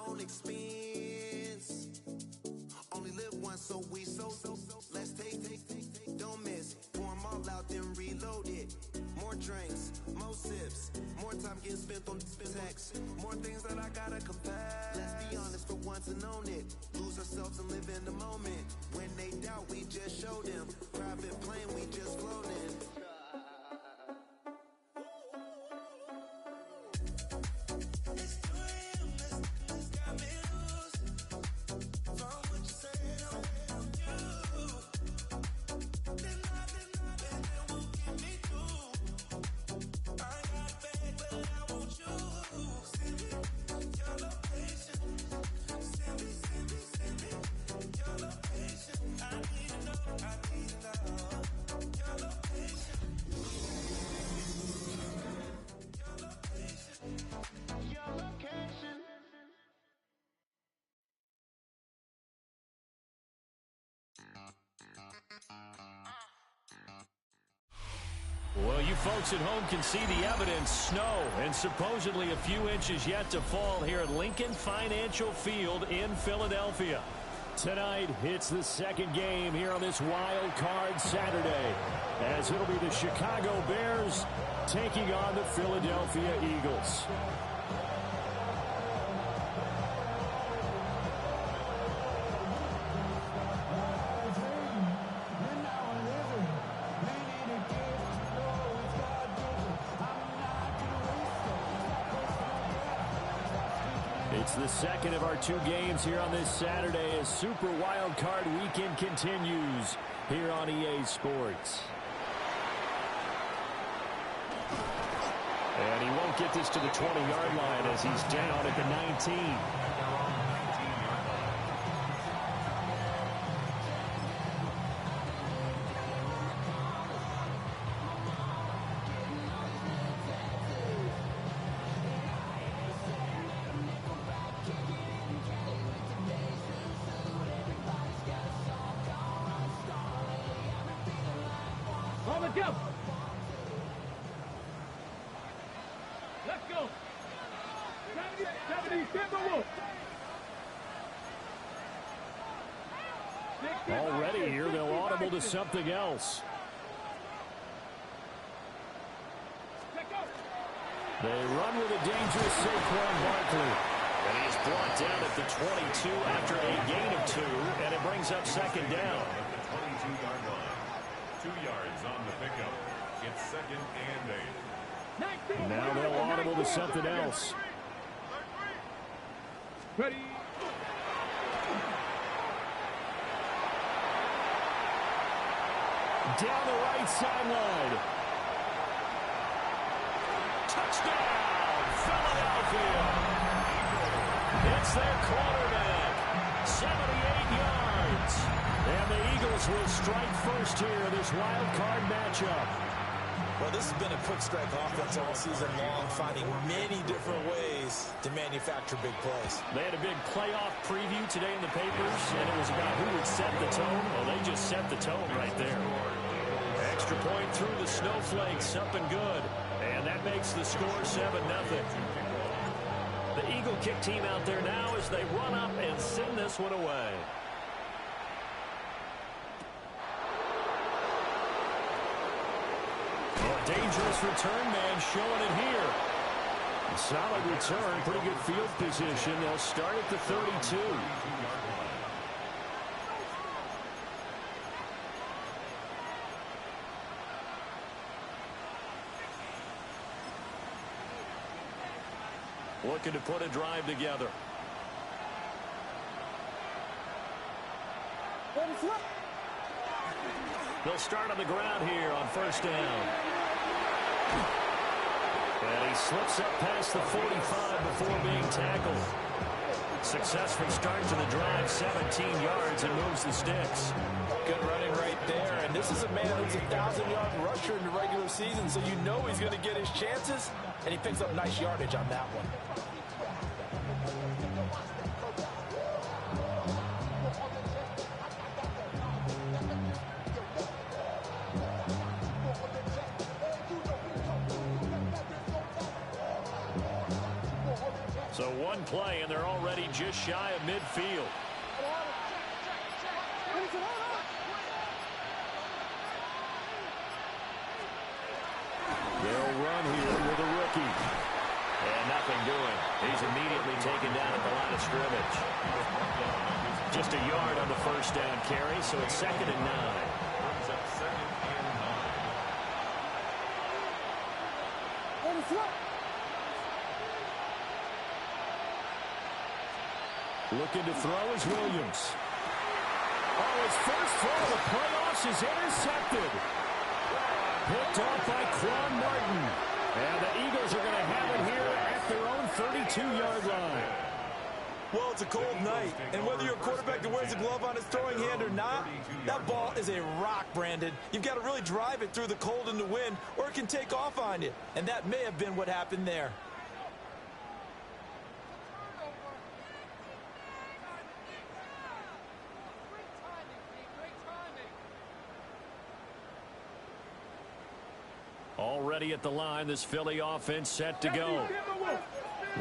own expense. Only live once, so let's take, don't miss. Pour 'em all out, then reload it. More drinks, more sips, more time getting spent on text. More things that I gotta confess. Let's be honest for once and own it. Lose ourselves and live in the moment. When they doubt, we just show them. Private plane, we just floating. Well, you folks at home can see the evidence. Snow and supposedly a few inches yet to fall here at Lincoln Financial Field in Philadelphia. Tonight, it's the second game here on this wild card Saturday, as it'll be the Chicago Bears taking on the Philadelphia Eagles. It's the second of our two games here on this Saturday as Super Wild Card Weekend continues here on EA Sports. And he won't get this to the 20-yard line as he's down at the 19. Let's go. 70, Timberwolves. Already here, they'll audible to something else. They run with a dangerous Saquon Barkley. And he is brought down at the 22 after a gain of 2, and it brings up second down. At the 22-yard line. 2 yards on the pickup. It's second and 8. Now they'll audible to something else. Ready. Down the right sideline. Touchdown, Philadelphia. It's their quarterback. 78 yards. And the Eagles will strike first here in this wild card matchup. Well, this has been a quick strike offense all season long, finding many different ways to manufacture big plays. They had a big playoff preview today in the papers, and it was about who would set the tone. Well, they just set the tone right there. Extra point through the snowflakes, up and good. And that makes the score 7-0. The Eagle kick team out there now as they run up and send this one away. Dangerous return man showing it here. A solid return, pretty good field position. They'll start at the 32. Looking to put a drive together. They'll start on the ground here on first down. And he slips up past the 45 before being tackled. Successful start to the drive, 17 yards, and moves the sticks. Good running right there. And this is a man who's a 1,000-yard rusher in the regular season, so you know he's going to get his chances, and he picks up nice yardage on that one. So So one play, and they're already just shy of midfield. They'll run here with a rookie. And nothing doing. He's immediately taken down at the line of scrimmage. Just a yard on the first down carry, so it's 2nd and 9. Brings up 2nd and 9. Looking to throw is Williams. Oh, his first throw of the playoffs is intercepted. Picked off by Quan Martin. And the Eagles are going to have it here at their own 32-yard line. Well, it's a cold night, and whether you're a quarterback that wears a glove on his throwing hand or not, that ball is a rock, Brandon. You've got to really drive it through the cold and the wind, or it can take off on you. And that may have been what happened there. Already at the line, this Philly offense set to go.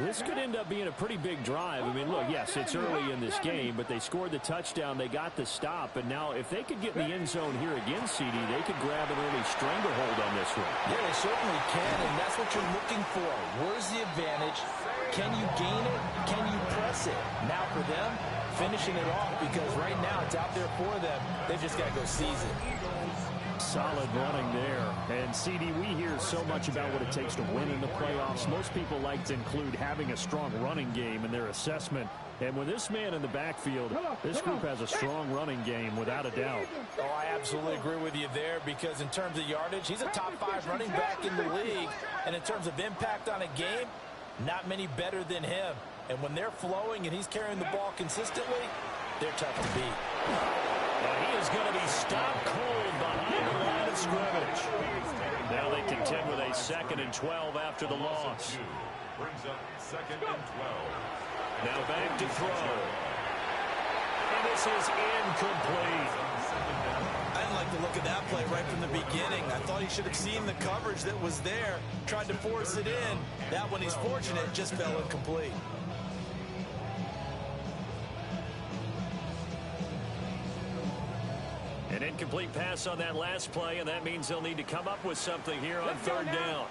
This could end up being a pretty big drive. I mean, look, yes, it's early in this game, but they scored the touchdown. They got the stop. And now if they could get in the end zone here again, CD, they could grab an early stranglehold on this one. Yeah, they certainly can, and that's what you're looking for. Where's the advantage? Can you gain it? Can you press it? Now for them, finishing it off, because right now it's out there for them. They've just got to go seize it. Solid running there. And, CD, we hear so much about what it takes to win in the playoffs. Most people like to include having a strong running game in their assessment. And with this man in the backfield, this group has a strong running game without a doubt. Oh, I absolutely agree with you there, because in terms of yardage, he's a top 5 running back in the league. And in terms of impact on a game, not many better than him. And when they're flowing and he's carrying the ball consistently, they're tough to beat. And he is going to be stopped cold behind the line of scrimmage. Now they contend with a 2nd and 12 after the loss. Brings up 2nd and 12. Now back to throw. And this is incomplete. I didn't like the look of that play right from the beginning. I thought he should have seen the coverage that was there, tried to force it in. That one, he's fortunate, just fell incomplete. An incomplete pass on that last play, and that means they'll need to come up with something here on 3rd down.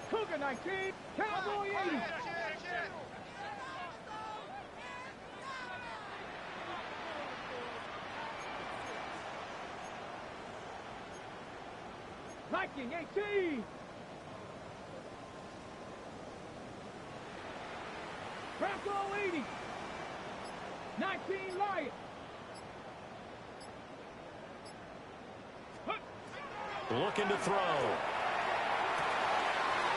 Cougar 19, Cowboy 80. Viking 18. Bronco 80. 19 Lions. Looking to throw.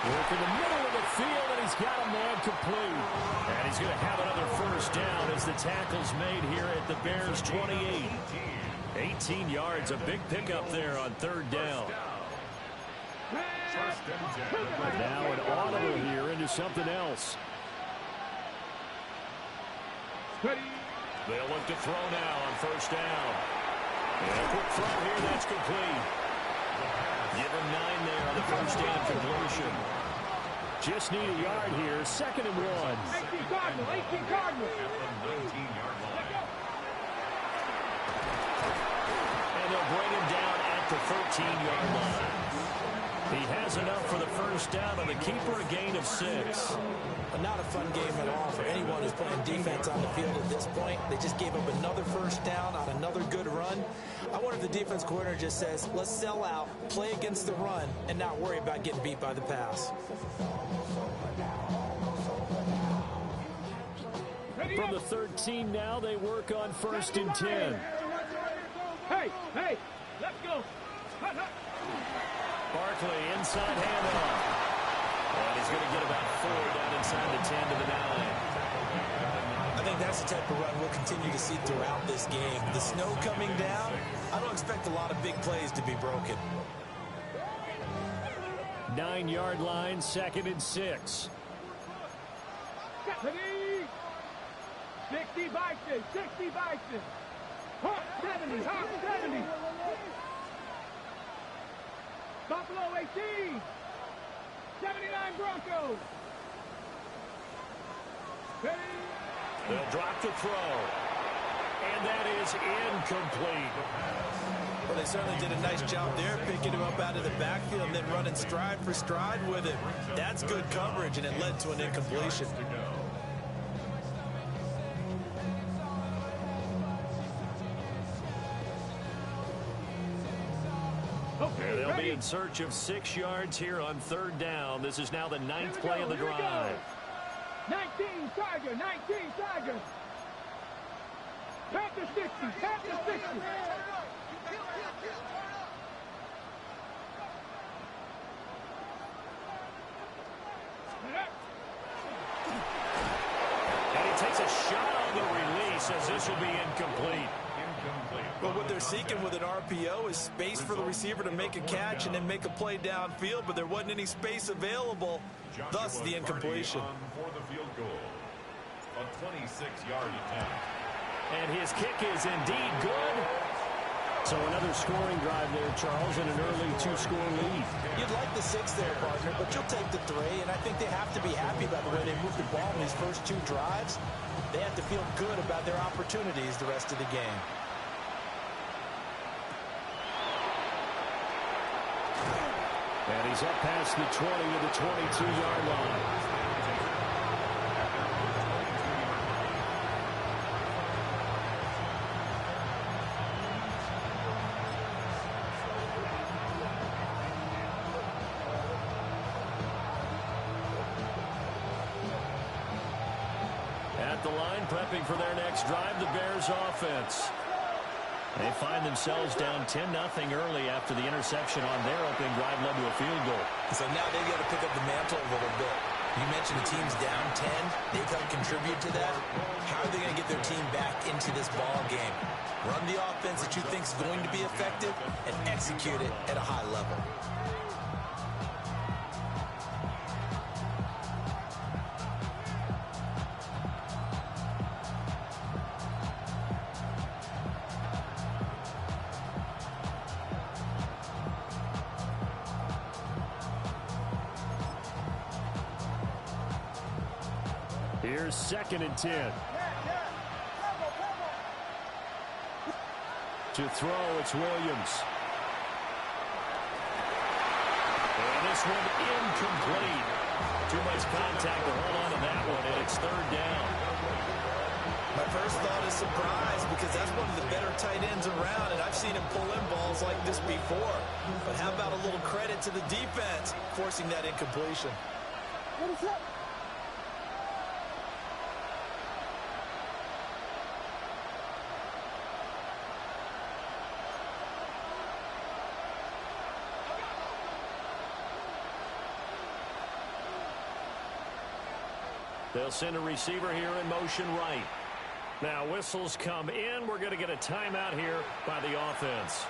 Work in the middle of the field, and he's got a man complete. And he's going to have another first down as the tackle's made here at the Bears' 28. 18 yards, a big pickup there on 3rd down. Now an audible here into something else. They'll look to throw now on 1st down. And a quick throw here, that's complete. Give him 9 there on the 1st down completion. Just need a yard here, 2nd and 1. 18 Cardinal, 18 Cardinal. At the 19-yard line. And they'll bring him down at the 13-yard line. He has enough for the first down, and the keeper a gain of 6. Not a fun game at all for anyone who's playing defense on the field at this point. They just gave up another first down on another good run. I wonder if the defense coordinator just says, let's sell out, play against the run, and not worry about getting beat by the pass. From the 13 now, they work on 1st and 10. Hey, let's go. Barkley inside handoff. And he's going to get about 4 down inside the 10 to the 9. I think that's the type of run we'll continue to see throughout this game. The snow coming down, I don't expect a lot of big plays to be broken. 9-yard line, 2nd and 6. 60 Bison. Hawk 70. Buffalo 18. 79 Broncos. They'll drop the throw. And that is incomplete. Well, they certainly did a nice job there, picking him up out of the backfield and then running stride for stride with him. That's good coverage, and it led to an incompletion. They'll be in search of 6 yards here on 3rd down. This is now the 9th play of the drive. 19 Tiger, 19 Tiger. Tap the 60, tap the 60. And he takes a shot on the release as this will be incomplete. But what they're seeking with an RPO is space for the receiver to make a catch and then make a play downfield, but there wasn't any space available, thus the incompletion. For the field goal, a 26-yard attempt. And his kick is indeed good. So another scoring drive there, Charles, and an early 2-score lead. You'd like the 6 there, partner, but you'll take the 3, and I think they have to be happy about the way they moved the ball in these first 2 drives. They have to feel good about their opportunities the rest of the game. And he's up past the 20 to the 22-yard line. At the line, prepping for their next drive, the Bears offense. They find themselves down 10-0 early after the interception on their opening drive led to a field goal. So now they've got to pick up the mantle a little bit. You mentioned the team's down 10. They've helped contribute to that. How are they going to get their team back into this ball game? Run the offense that you think is going to be effective and execute it at a high level. Here's 2nd and 10. To throw, it's Williams. And this one incomplete. Too much contact to hold on to that one, and it's 3rd down. My first thought is surprise, because that's one of the better tight ends around, and I've seen him pull in balls like this before. But how about a little credit to the defense forcing that incompletion? What is that? They'll send a receiver here in motion right. Now whistles come in. We're going to get a timeout here by the offense.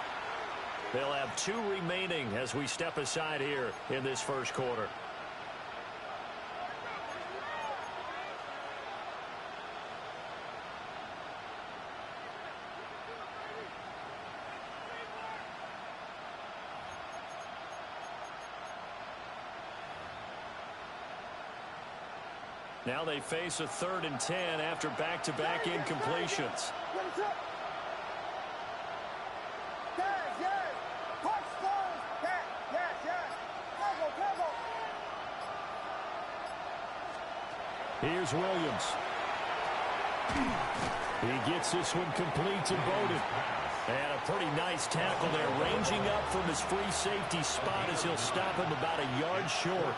They'll have 2 remaining as we step aside here in this first quarter. Now they face a 3rd and 10 after back-to-back incompletions. Here's Williams. He gets this one complete to Bowden. And a pretty nice tackle there, ranging up from his free safety spot as he'll stop him about a yard short.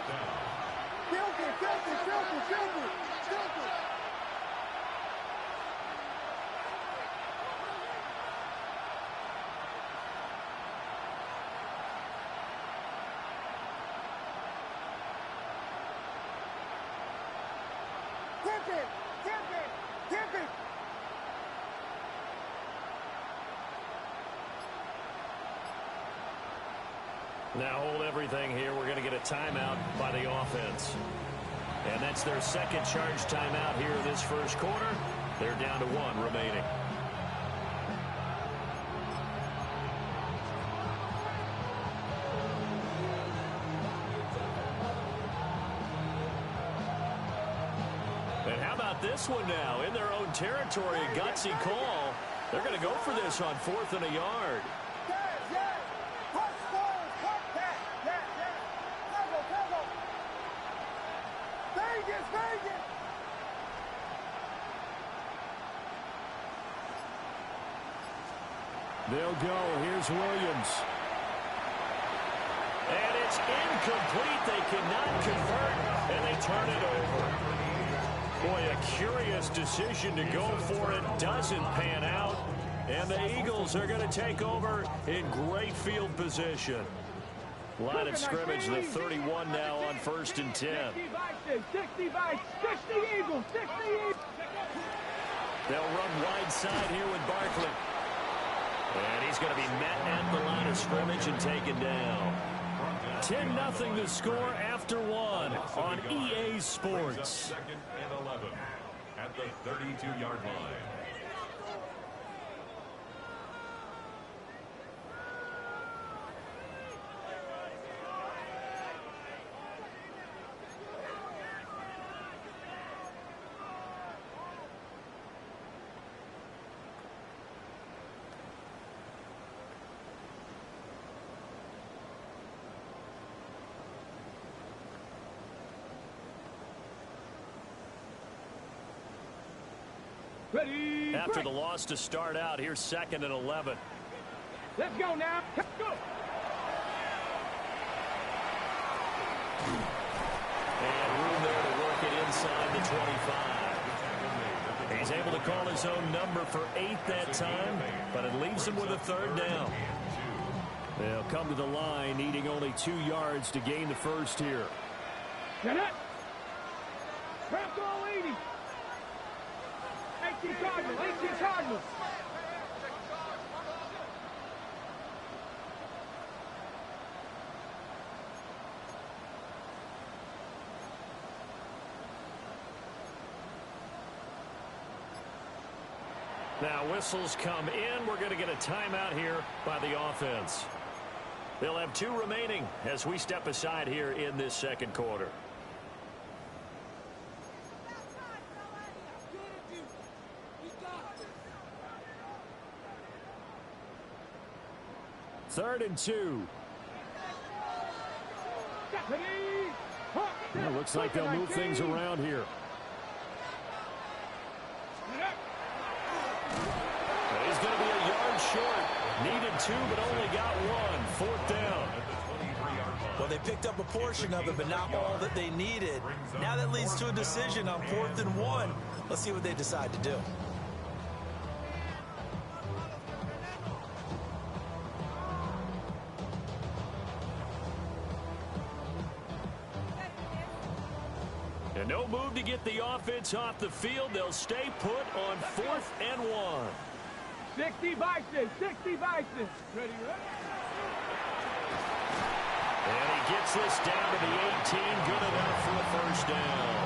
Now hold everything here. We're going to get a timeout by the offense. And that's their 2nd charge timeout here this first quarter. They're down to 1 remaining. And how about this one now in their own territory. A gutsy call. They're going to go for this on 4th and a yard. They'll go. Here's Williams. And it's incomplete. They cannot convert, and they turn it over. Boy, a curious decision to go for it. Doesn't pan out. And the Eagles are going to take over in great field position. Line of scrimmage, the 31 now on 1st and 10. 60 Eagles. 60 Eagles. They'll run wide side here with Barkley. And he's going to be met at the line of scrimmage and taken down. 10-0 to score after one on EA Sports. 2nd and 11 at the 32-yard line. Ready. After break. the loss to start out, here's 2nd and 11. Let's go now. Let's go. And room there to work it inside the 25. He's able to call his own number for 8 that time, but it leaves him with a 3rd down. They'll come to the line, needing only 2 yards to gain the first here. Get it. Press all 80. 18 Cardinals. 18 Cardinals. Now whistles come in. We're going to get a timeout here by the offense. They'll have 2 remaining as we step aside here in this 2nd quarter. Third and 2. It looks like they'll move things around here. He's going to be a yard short. Needed 2, but only got 1. 4th down. Well, they picked up a portion of it, but not all that they needed. Now that leads to a decision on 4th and 1. Let's see what they decide to do. And no move to get the offense off the field. They'll stay put on 4th and 1. 60 Bison. 60 Bison. Ready, ready. And he gets this down to the 18. Good enough for a 1st down.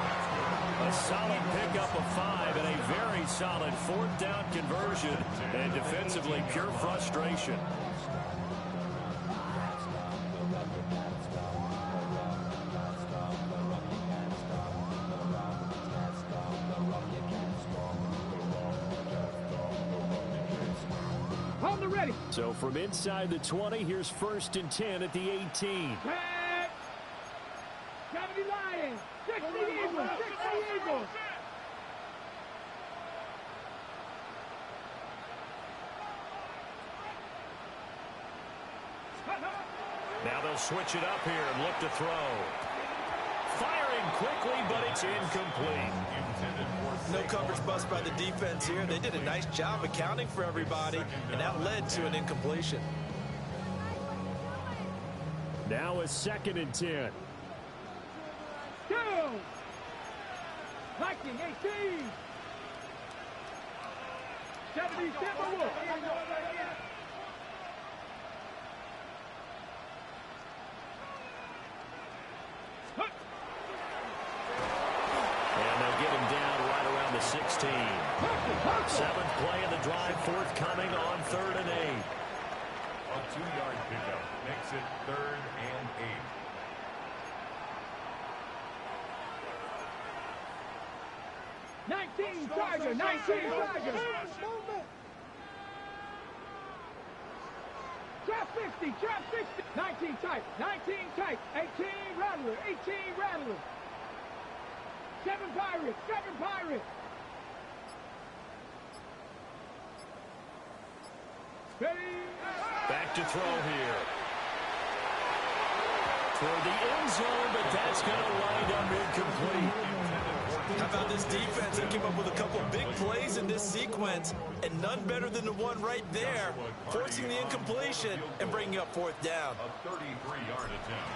A solid pickup of 5 and a very solid 4th down conversion. And defensively, pure frustration. So from inside the 20, here's 1st and 10 at the 18. 70 Lions. 60 Eagles. 60 Eagles. Now they'll switch it up here and look to throw. Firing quickly, but it's incomplete. No coverage bust by the defense here. They did a nice job accounting for everybody, and that led to an incompletion. Now a 2nd and 10. Two. Viking 18. 70 Timberwolves. And they'll get him down right around the 16. 7th play of the drive, forthcoming on 3rd and 8. A 2-yard pickup makes it 3rd and 8. 19 Tiger, 19 Tiger. Trap 60, trap 60. 19 tight, 19 tight. 18 Rattler, 18 Rattler. 7 Pirates, 7 Pirates. Ready? Back to throw here. Toward the end zone, but that's going to wind up incomplete. How about this defense? They came up with a couple of big plays in this sequence, and none better than the one right there, forcing the incompletion and bringing up 4th down. A 33-yard attempt.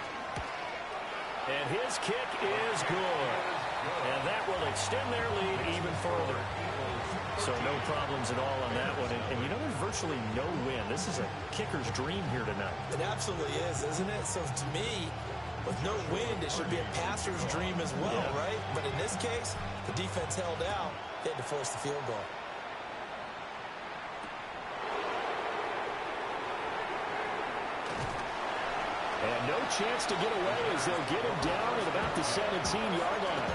And his kick is good. And that will extend their lead even further. So no problems at all on that one. And you know, there's virtually no win. This is a kicker's dream here tonight. It absolutely is, isn't it? So to me, with no wind, it should be a passer's dream as well, right? But in this case, the defense held out. They had to force the field goal. And no chance to get away as they'll get him down at about the 17-yard line.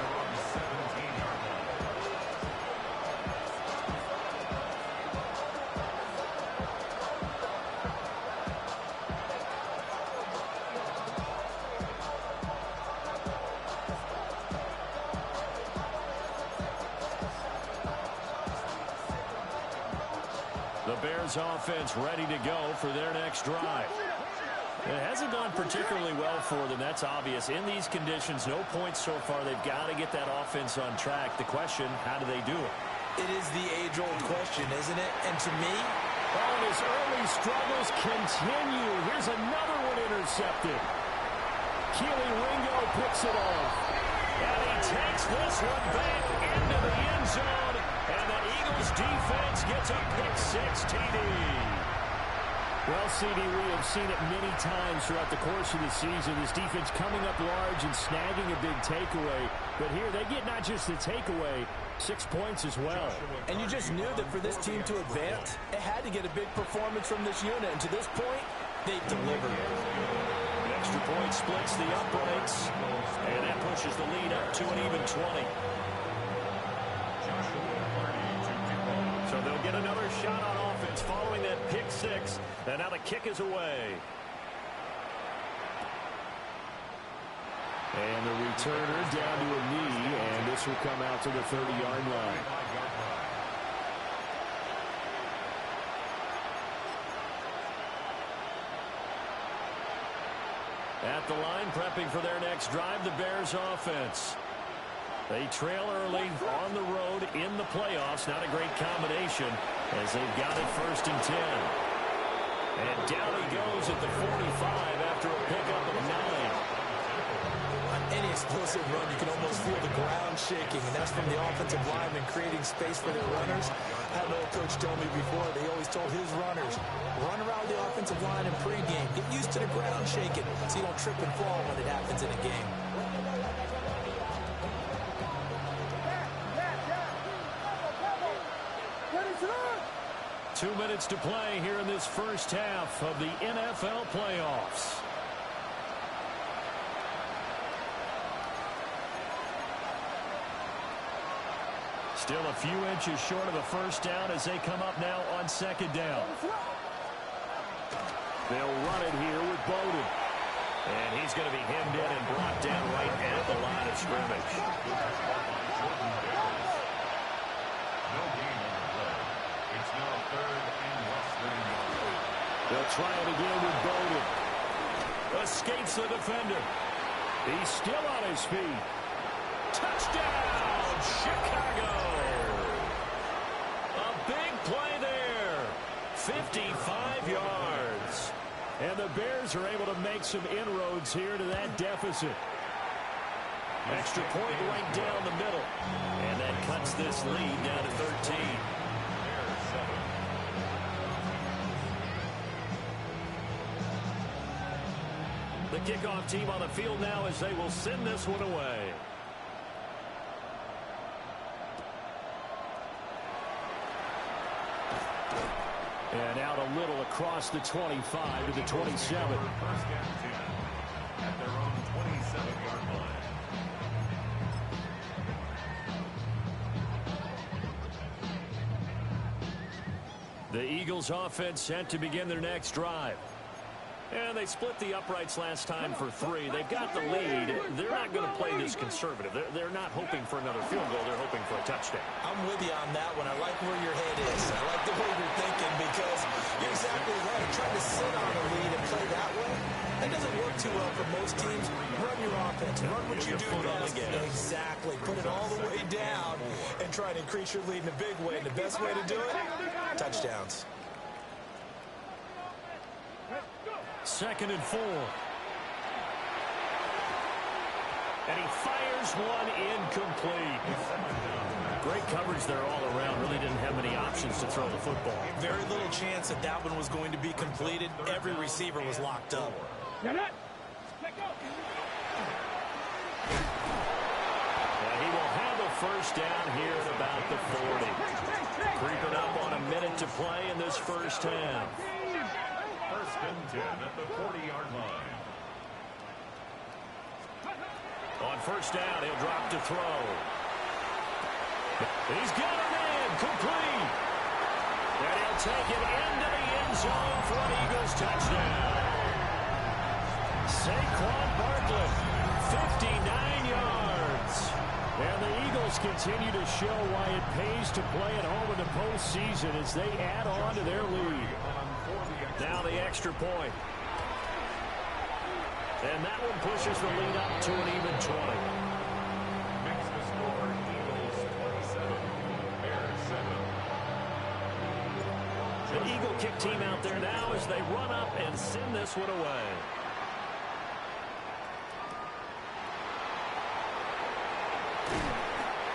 The Bears offense ready to go for their next drive. It hasn't gone particularly well for them. That's obvious. In these conditions, no points so far. They've got to get that offense on track. The question, how do they do it? It is the age-old question, isn't it? And to me, and his early struggles continue. Here's another one intercepted. Keely Ringo picks it off. And he takes this one back into the end zone. And the Eagles defense gets a pick-6 TD. Well, CD, we have seen it many times throughout the course of the season. This defense coming up large and snagging a big takeaway. But here, they get not just the takeaway, 6 points as well. And you just knew that for this team to advance, it had to get a big performance from this unit. And to this point, they've delivered. The extra point splits the uprights. And that pushes the lead up to an even 20. So they'll get another shot on offense following that pick-6. And now the kick is away. And the returner down to a knee, and this will come out to the 30-yard line. At the line, prepping for their next drive, the Bears offense. They trail early on the road in the playoffs. Not a great combination as they've got it 1st and 10. And down he goes at the 45 after a pickup of 9. On any explosive run, you can almost feel the ground shaking, and that's from the offensive linemen creating space for their runners. I had an old coach tell me before, they always told his runners, run around the offensive line in pregame. Get used to the ground shaking so you don't trip and fall when it happens in a game. 2 minutes to play here in this first half of the NFL playoffs. Still a few inches short of a first down as they come up now on 2nd down. They'll run it here with Bowden. And he's going to be hemmed in and brought down right at the line of scrimmage. They'll try it again with Bowden. Escapes the defender. He's still on his feet. Touchdown, Chicago! A big play there. 55 yards. And the Bears are able to make some inroads here to that deficit. Extra point right down the middle. And that cuts this lead down to 13. The kickoff team on the field now as they will send this one away. And out a little across the 25 to the 27. First and 10 at their own 27-yard line. The Eagles offense set to begin their next drive. And they split the uprights last time for 3. They've got the lead. They're not going to play this conservative. They're not hoping for another field goal. They're hoping for a touchdown. I'm with you on that one. I like where your head is. I like the way you're thinking because you're exactly right. Trying to sit on a lead and play that way, that doesn't work too well for most teams. Run your offense. Run what you do best. Exactly. Put it all the way down and try to increase your lead in a big way. And the best way to do it, touchdowns. 2nd and 4. And he fires one incomplete. Great coverage there all around. Really didn't have many options to throw the football. Very little chance that that one was going to be completed. Every receiver was locked up. And he will have a first down here at about the 40. Creeping up on a minute to play in this first half. 1st and 10 at the 40-yard line. On first down, he'll drop to throw. He's got a man, complete. And he'll take it into the end zone for an Eagles touchdown. Saquon Barkley, 59 yards. And the Eagles continue to show why it pays to play at home in the postseason as they add on to their lead. Now the extra point. And that one pushes the lead up to an even 20. Makes the score Eagles 27, Bears 7. The Eagle kick team out there now as they run up and send this one away.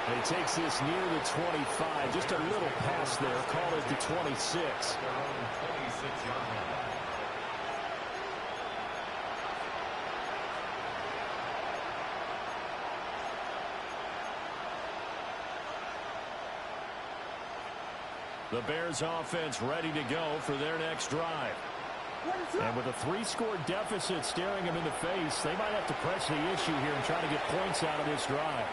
He takes this near the 25. Just a little pass there. Call it the 26. Their own 26-yard line. The Bears offense ready to go for their next drive. And with a 3-score deficit staring them in the face, they might have to press the issue here and try to get points out of this drive.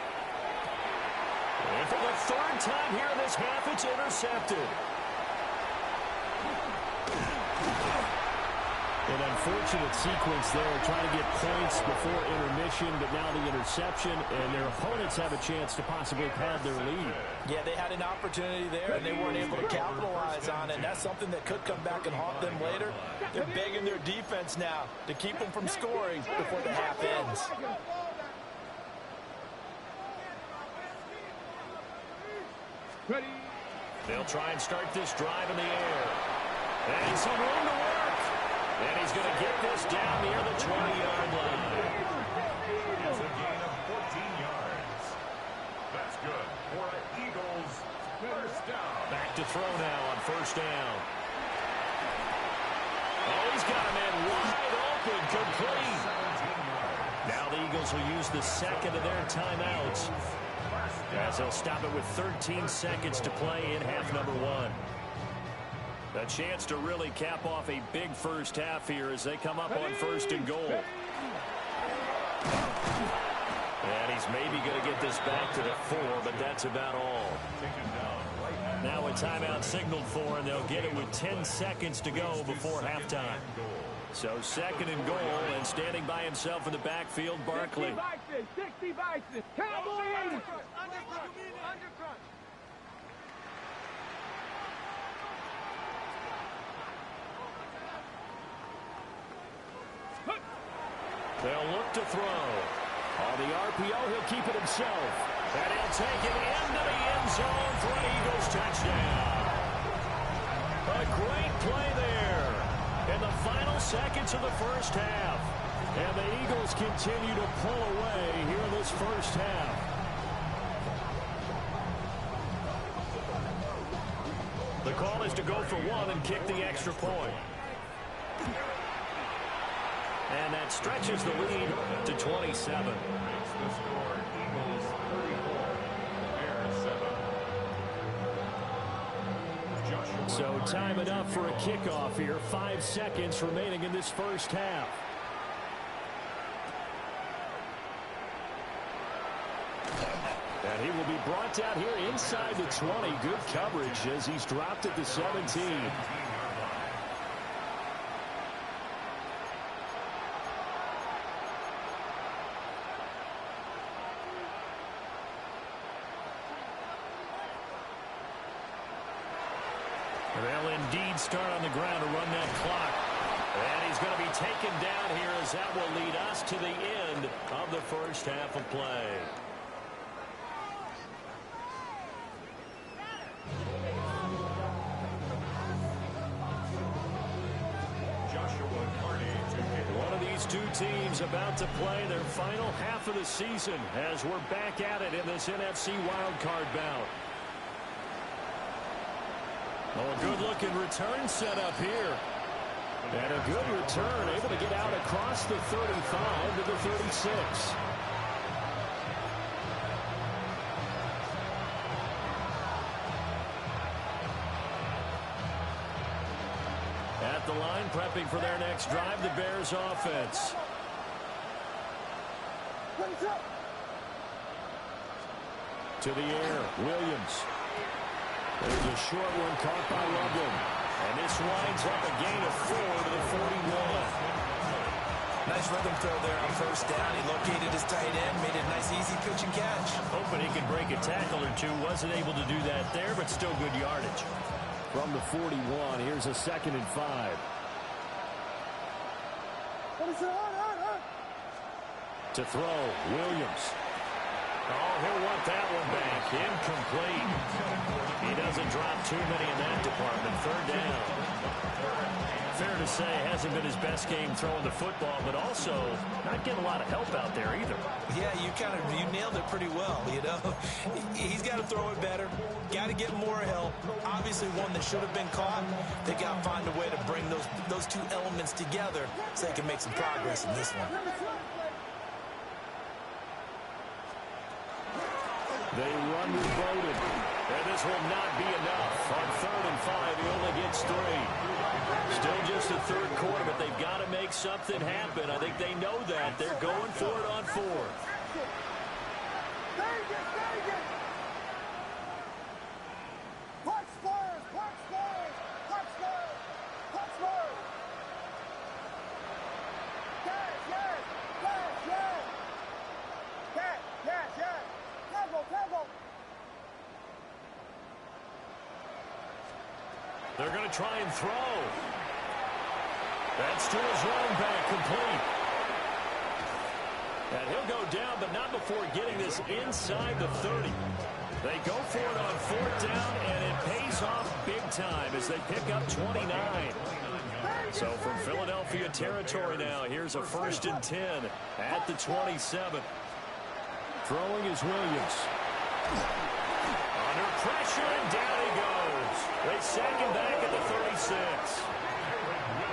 And for the 3rd time here in this half, it's intercepted. An unfortunate sequence there, trying to get points before intermission, but now the interception, and their opponents have a chance to possibly pad their lead. Yeah, they had an opportunity there, and they weren't able to capitalize on it, and that's something that could come back and haunt them later. They're begging their defense now to keep them from scoring before the half ends. Ready. They'll try and start this drive in the air. And some room to work. And he's going to get this down near the 20-yard line. It's a gain of 14 yards. That's good for an Eagles first down. Back to throw now on first down. Oh, he's got him in wide open, complete. 17 yards. Now the Eagles will use the second of their timeouts, as they'll stop it with 13 seconds to play in half number 1. A chance to really cap off a big first half here as they come up on 1st and goal. And he's maybe going to get this back to the 4, but that's about all. Now a timeout signaled for, and they'll get it with 10 seconds to go before halftime. So 2nd and goal, and standing by himself in the backfield, Barkley. 60 Bison. Cowboys. Underfront. They'll look to throw. On the RPO, he'll keep it himself. And he'll take it into the end zone for an Eagles touchdown. A great play there in the final seconds of the first half. And the Eagles continue to pull away here in this first half. The call is to go for 1 and kick the extra point. And that stretches the lead to 27. Makes the score Eagles 34, Bears 7. So time enough for a kickoff here. 5 seconds remaining in this first half. And And he will be brought down here inside the 20. Good coverage as he's dropped at the 17. They'll indeed start on the ground to run that clock. And he's going to be taken down here as that will lead us to the end of the first half of play. One of these two teams about to play their final half of the season as we're back at it in this NFC wildcard bout. Oh, a good-looking return set up here. And a good return, able to get out across the 35 to the 36. At the line, prepping for their next drive, the Bears offense. To the air, Williams. There's a short one caught by Loveland. And this winds up a gain of 4 to the 41. Nice rhythm throw there on first down. He located his tight end, made a nice easy pitch and catch. Hoping he could break a tackle or two. Wasn't able to do that there, but still good yardage. From the 41, here's a 2nd and 5. To throw, Williams. Oh, he'll want that one back. Incomplete. He doesn't drop too many in that department. 3rd down. Fair to say, hasn't been his best game throwing the football, but also not getting a lot of help out there either. Yeah, you nailed it pretty well, you know. He's got to throw it better. Got to get more help. Obviously one that should have been caught. They got to find a way to bring those two elements together so they can make some progress in this one. They run with Bowden. And this will not be enough. On 3rd and 5, he only gets 3. Still just the 3rd quarter, but they've got to make something happen. I think they know that. They're going for it on 4th. They're going to try and throw. That's to his running back, complete. And he'll go down, but not before getting this inside the 30. They go for it on 4th down, and it pays off big time as they pick up 29. So from Philadelphia territory now, here's a 1st and 10 at the 27. Throwing is Williams. Under pressure, and down he goes. They sack him back at the 36.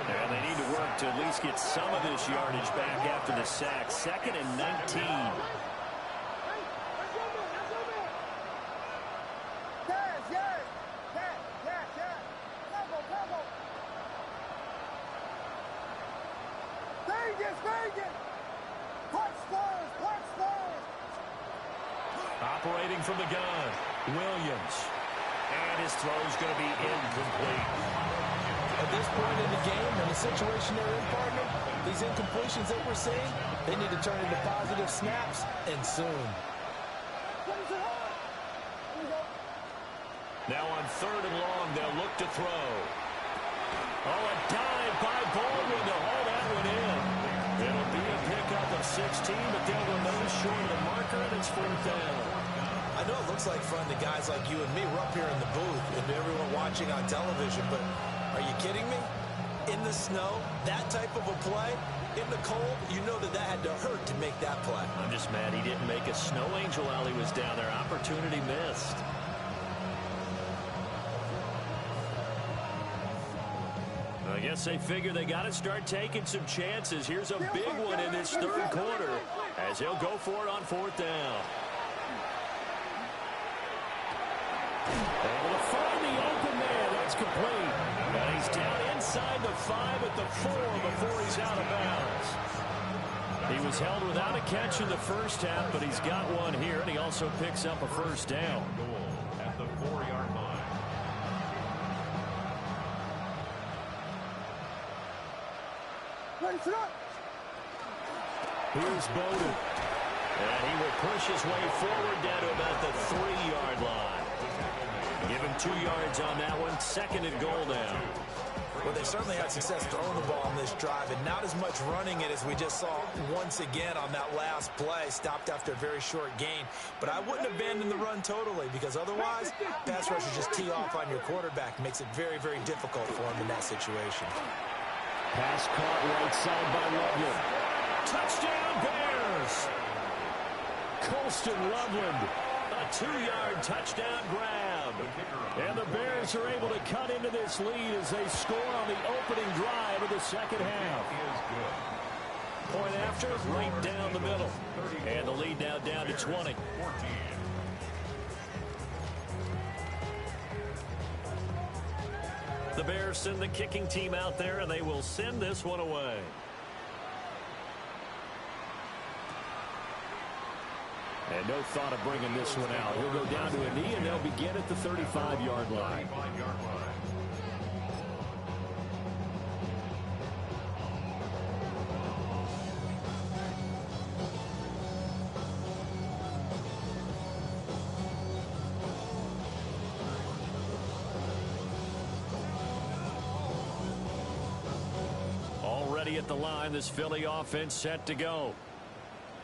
And they need to work to at least get some of this yardage back after the sack. 2nd and 19. Operating from the gun, Williams. And his throw's going to be incomplete. At this point in the game, in the situation they're in, partner, these incompletions that we're seeing, they need to turn into positive snaps, and soon. Now on 3rd and long, they'll look to throw. Oh, a dive by Baldwin to haul that one in. It'll be a pickup of 16, but they'll remain short of the marker, and it's 4th down. I know it looks like fun to guys like you and me. We're up here in the booth and to everyone watching on television, but are you kidding me? In the snow, that type of a play, in the cold, you know that had to hurt to make that play. I'm just mad he didn't make a snow angel while he was down there. Opportunity missed. I guess they figure they got to start taking some chances. Here's a big one in this 3rd quarter as he'll go for it on 4th down. Able to find the open man. That's complete. And he's down inside the 5 at the 4 before he's out of bounds. He was held without a catch in the first half, but he's got one here, and he also picks up a first down. Goal at the 4-yard line. Here's Bowden. And he will push his way forward down to about the 3-yard line. Give him 2 yards on that one. Second and goal down. Well, they certainly had success throwing the ball on this drive, and not as much running it as we just saw once again on that last play. Stopped after a very short gain. But I wouldn't abandon the run totally, because otherwise, pass rushers just tee off on your quarterback. Makes it very, very difficult for him in that situation. Pass caught right side by Loveland. Touchdown, Bears! Colston Loveland, a 2-yard touchdown grab. And the Bears are able to cut into this lead as they score on the opening drive of the second half. Point after, right down the middle. And the lead now down to 20. The Bears send the kicking team out there, and they will send this one away. And no thought of bringing this one out. He'll go down to a knee, and they'll begin at the 35-yard line. Already at the line, this Philly offense set to go.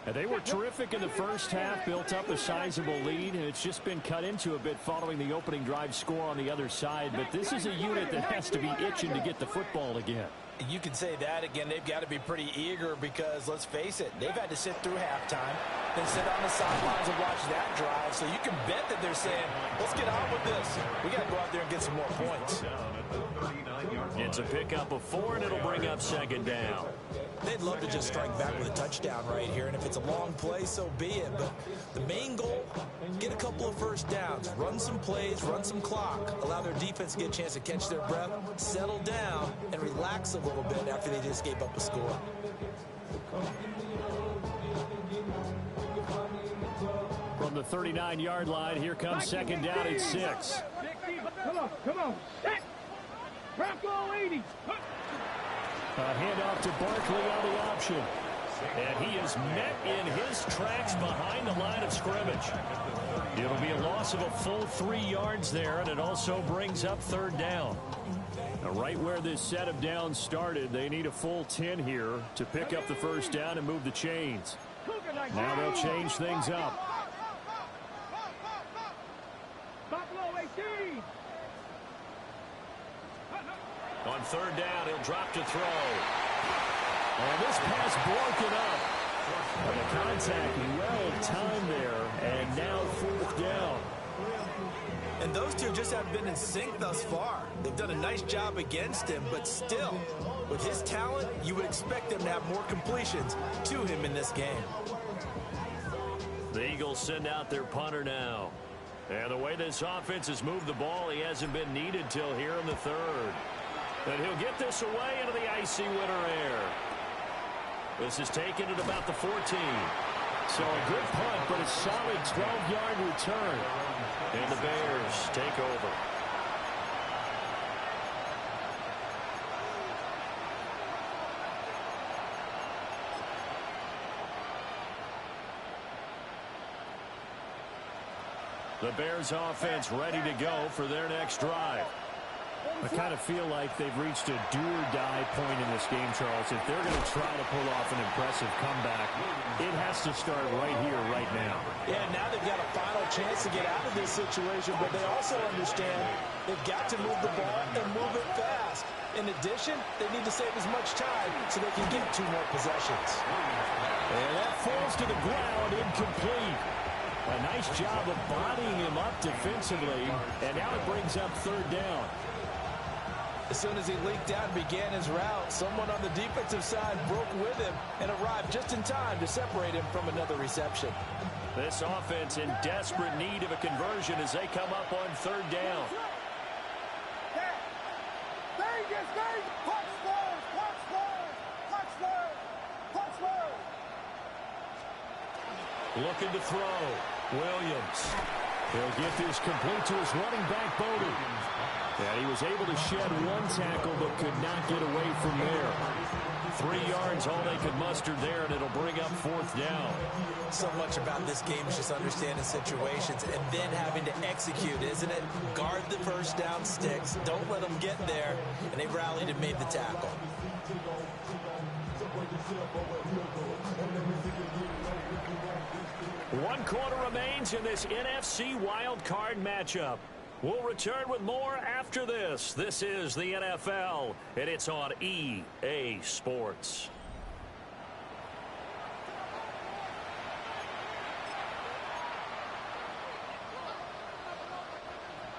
And they were terrific in the first half, built up a sizable lead, and it's just been cut into a bit following the opening drive score on the other side. But this is a unit that has to be itching to get the football again. You can say that again. They've got to be pretty eager because, let's face it, they've had to sit through halftime, then sit on the sidelines and watch that drive. So you can bet that they're saying, let's get on with this. We got to go out there and get some more points. It's a pickup of 4, and it'll bring up second down. They'd love to just strike back with a touchdown right here, and if it's a long play, so be it. But the main goal, get a couple of first downs, run some plays, run some clock, allow their defense to get a chance to catch their breath, settle down, and relax a little bit after they just gave up a score. From the 39-yard line, here comes second down at 6. Come on. Set. Bronco 80. A handoff to Barkley on the option. And he is met in his tracks behind the line of scrimmage. It'll be a loss of a full 3 yards there, and it also brings up third down. Now, right where this set of downs started, they need a full 10 here to pick up the first down and move the chains. Now they'll change things up. Buffalo 18. On third down, he'll drop to throw. And this pass broken up. And the contact well timed there, and now fourth down. And those two just haven't been in sync thus far. They've done a nice job against him, but still, with his talent, you would expect them to have more completions to him in this game. The Eagles send out their punter now. And the way this offense has moved the ball, he hasn't been needed till here in the third. And he'll get this away into the icy winter air. This is taken at about the 14. So a good punt, but a solid 12-yard return. And the Bears take over. The Bears offense ready to go for their next drive. I kind of feel like they've reached a do-or-die point in this game, Charles. If they're going to try to pull off an impressive comeback, it has to start right here, right now. Yeah, now they've got a final chance to get out of this situation, but they also understand they've got to move the ball and move it fast. In addition, they need to save as much time so they can get 2 more possessions. And that falls to the ground, incomplete. A nice job of bodying him up defensively, and now it brings up third down. As soon as he leaked out and began his route, someone on the defensive side broke with him and arrived just in time to separate him from another reception. This offense in desperate need of a conversion as they come up on third down. Looking to throw. Williams. He'll get this complete to his running back, Bodie. And he was able to shed one tackle but could not get away from there. 3 yards, all they could muster there, and it'll bring up 4th down. So much about this game is just understanding situations and then having to execute, isn't it? Guard the first down sticks. Don't let them get there. And they rallied and made the tackle. One quarter remains in this NFC Wild Card matchup. We'll return with more after this. This is the NFL, and it's on EA Sports.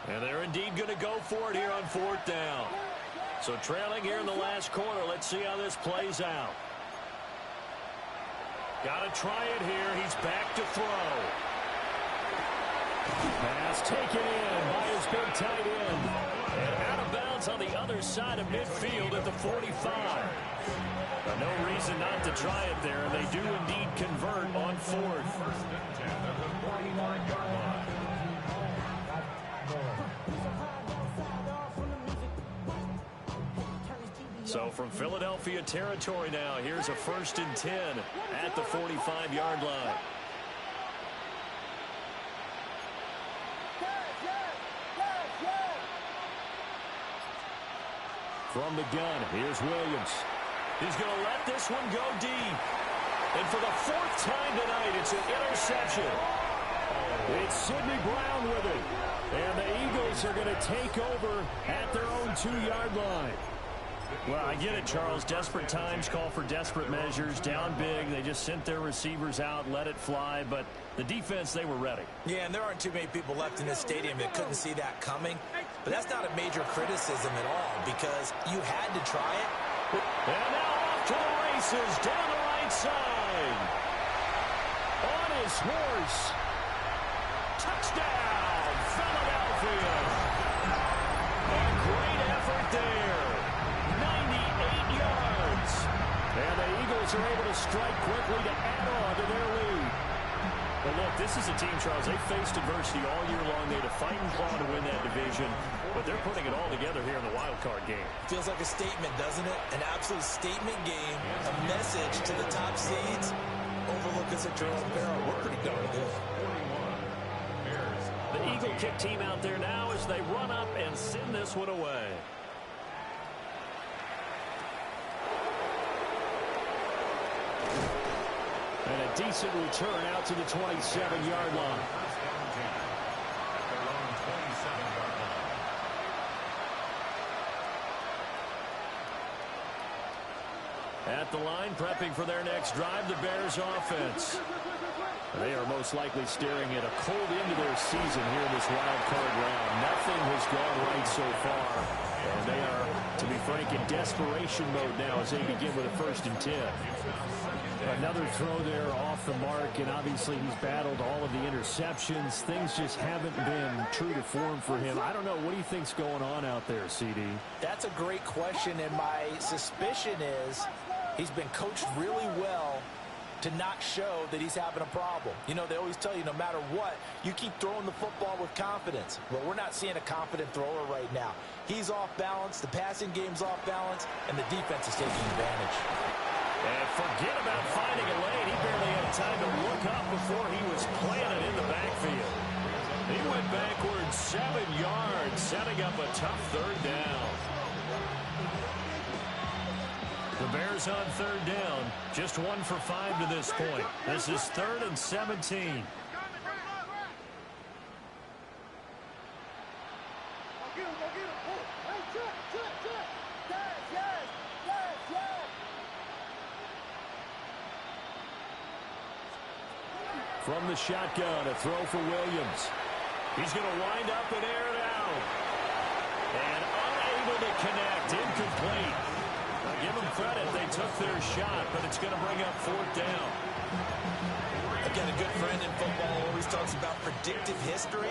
And they're indeed going to go for it here on 4th down. So trailing here in the last quarter. Let's see how this plays out. Got to try it here. He's back to throw. Pass taken in by his big tight end. And out of bounds on the other side of midfield at the 45. No reason not to try it there. They do indeed convert on 4th. First and 10 at the 49-yard line. So from Philadelphia territory now, here's a 1st and 10 at the 45-yard line. From the gun, here's Williams. He's going to let this one go deep. And for the 4th time tonight, it's an interception. It's Sidney Brown with it. And the Eagles are going to take over at their own 2-yard line. Well, I get it, Charles. Desperate times call for desperate measures. Down big. They just sent their receivers out, let it fly. But the defense, they were ready. Yeah, and there aren't too many people left in this stadium that couldn't see that coming. But that's not a major criticism at all because you had to try it. And now off to the races down the right side. On his horse. Touchdown, Philadelphia. A great effort there. 98 yards. And the Eagles are able to strike quickly to add on to their lead. But look, this is a team, Charles, they faced adversity all year long. They had to fight and claw to win that division, but they're putting it all together here in the wild card game. Feels like a statement, doesn't it? An absolute statement game, a message to the top seeds. Overlook us at your own peril. We're pretty darn good. The Eagle kick team out there now as they run up and send this one away. And a decent return out to the 27-yard line. At the line, prepping for their next drive, the Bears offense. They are most likely staring at a cold end to their season here in this wild card round. Nothing has gone right so far. And they are, to be frank, in desperation mode now as they begin with a 1st and 10. Another throw there off the mark, and obviously he's battled all of the interceptions. Things just haven't been true to form for him. I don't know. What do you think's going on out there, CD? That's a great question, and my suspicion is he's been coached really well to not show that he's having a problem. You know, they always tell you no matter what, you keep throwing the football with confidence. Well, we're not seeing a confident thrower right now. He's off balance, the passing game's off balance, and the defense is taking advantage. And forget about finding a lane. He barely had time to look up before he was planted in the backfield. He went backwards 7 yards, setting up a tough 3rd down. The Bears on 3rd down, just 1 for 5 to this point. This is 3rd and 17. From the shotgun, a throw for Williams. He's going to wind up and air it out. And unable to connect, incomplete. Now give them credit, they took their shot, but it's going to bring up 4th down. Again, a good friend in football always talks about predictive history.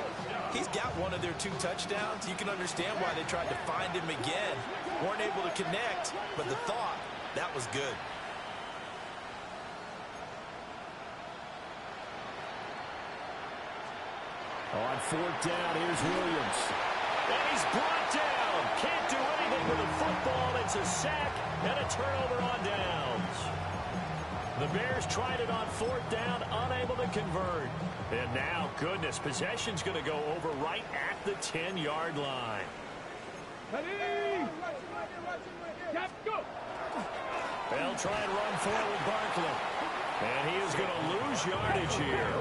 He's got one of their 2 touchdowns. You can understand why they tried to find him again. Weren't able to connect, but the thought, that was good. On fourth down, here's Williams. And he's brought down. Can't do anything with the football. It's a sack and a turnover on downs. The Bears tried it on fourth down, unable to convert. And now, goodness, possession's going to go over right at the 10-yard line. Ready? Go. They'll try and run forward Barkley. And he is going to lose yardage here.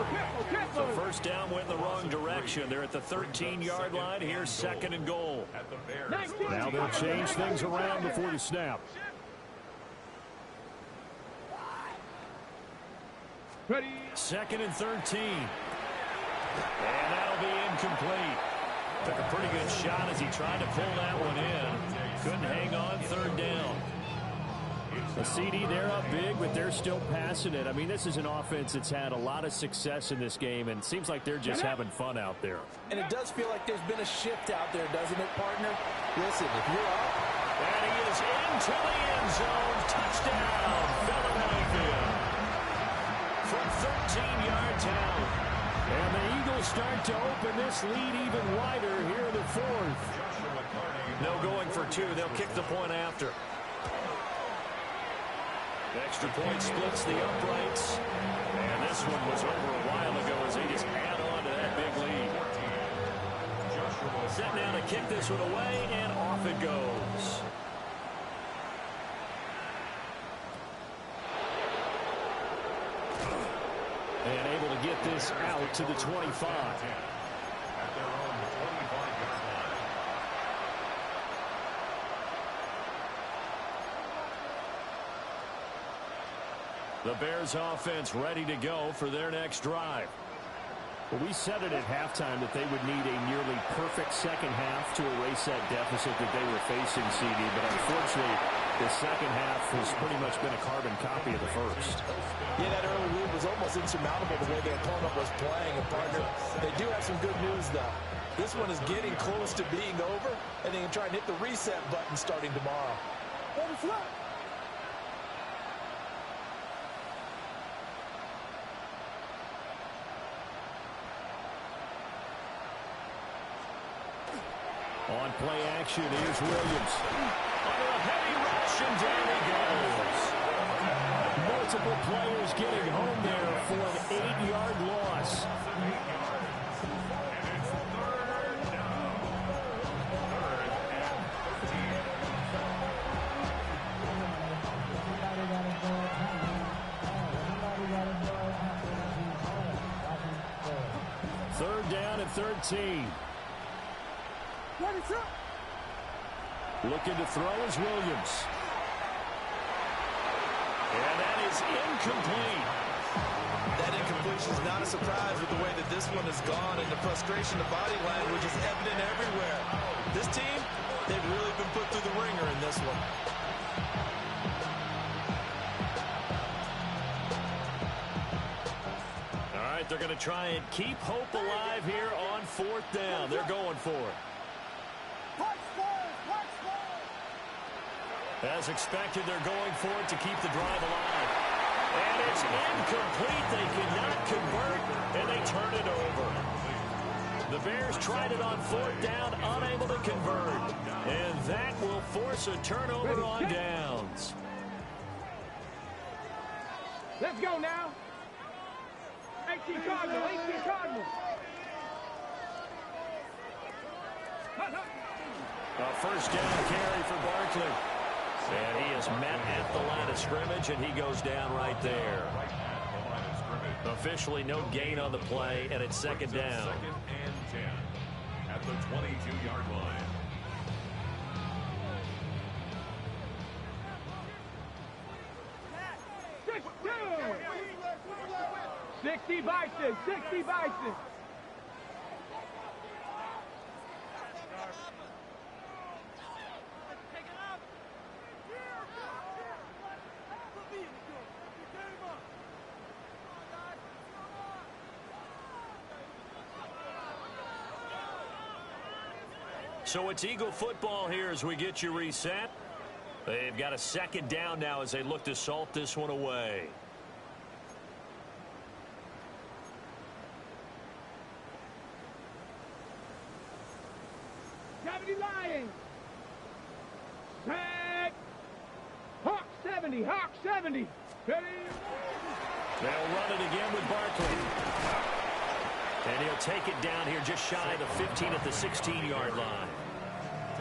So first down went in the wrong direction. They're at the 13-yard line. Here's second and goal. Now they'll change things around before the snap. Ready? Second and 13. And that'll be incomplete. Took a pretty good shot as he tried to pull that one in. Couldn't hang on third down. The CD, they're up big, but they're still passing it. I mean, this is an offense that's had a lot of success in this game, and it seems like they're just having fun out there. And it does feel like there's been a shift out there, doesn't it, partner? Listen, if you're up. And he is into the end zone. Touchdown, Philadelphia. From 13 yards out. And the Eagles start to open this lead even wider here in the fourth. No going for two. They'll kick the point after. Extra point splits the uprights. And this one was over a while ago as they just add on to that big lead. Set down to kick this one away, and off it goes. And able to get this out to the 25. At their own 25-yard line. The Bears offense ready to go for their next drive. Well, we said it at halftime that they would need a nearly perfect second half to erase that deficit that they were facing, CD. But unfortunately, the second half has pretty much been a carbon copy of the first. Yeah, that early lead was almost insurmountable the way their opponent was playing. And, partner, they do have some good news, though. This one is getting close to being over, and they can try and hit the reset button starting tomorrow. On play action, here's Williams. Under a heavy rush, and down he goes. Multiple players getting home there for an 8-yard loss. Third down and 13. Looking to throw is Williams. And that is incomplete. That incompletion is not a surprise with the way that this one has gone, and the frustration, the body language is evident everywhere. This team, they've really been put through the ringer in this one. All right, they're going to try and keep hope alive here on fourth down. They're going for it. As expected, they're going for it to keep the drive alive. And it's incomplete. They cannot convert, and they turn it over. The Bears tried it on fourth down, unable to convert. And that will force a turnover on downs. Let's go now. 18 Cardinal, 18 Cardinal. A first down carry for Barkley. And he is met at the line of scrimmage, and he goes down right there. Officially no gain on the play, and it's second down. Second and 10 at the 22-yard line. Sixty Bison, 60 Bison. So it's Eagle football here as we get you reset. They've got a second down now as they look to salt this one away. 70, Hawk 70. Ready? They'll run it again with Barkley. And he'll take it down here just shy of the 15 at the 16-yard line.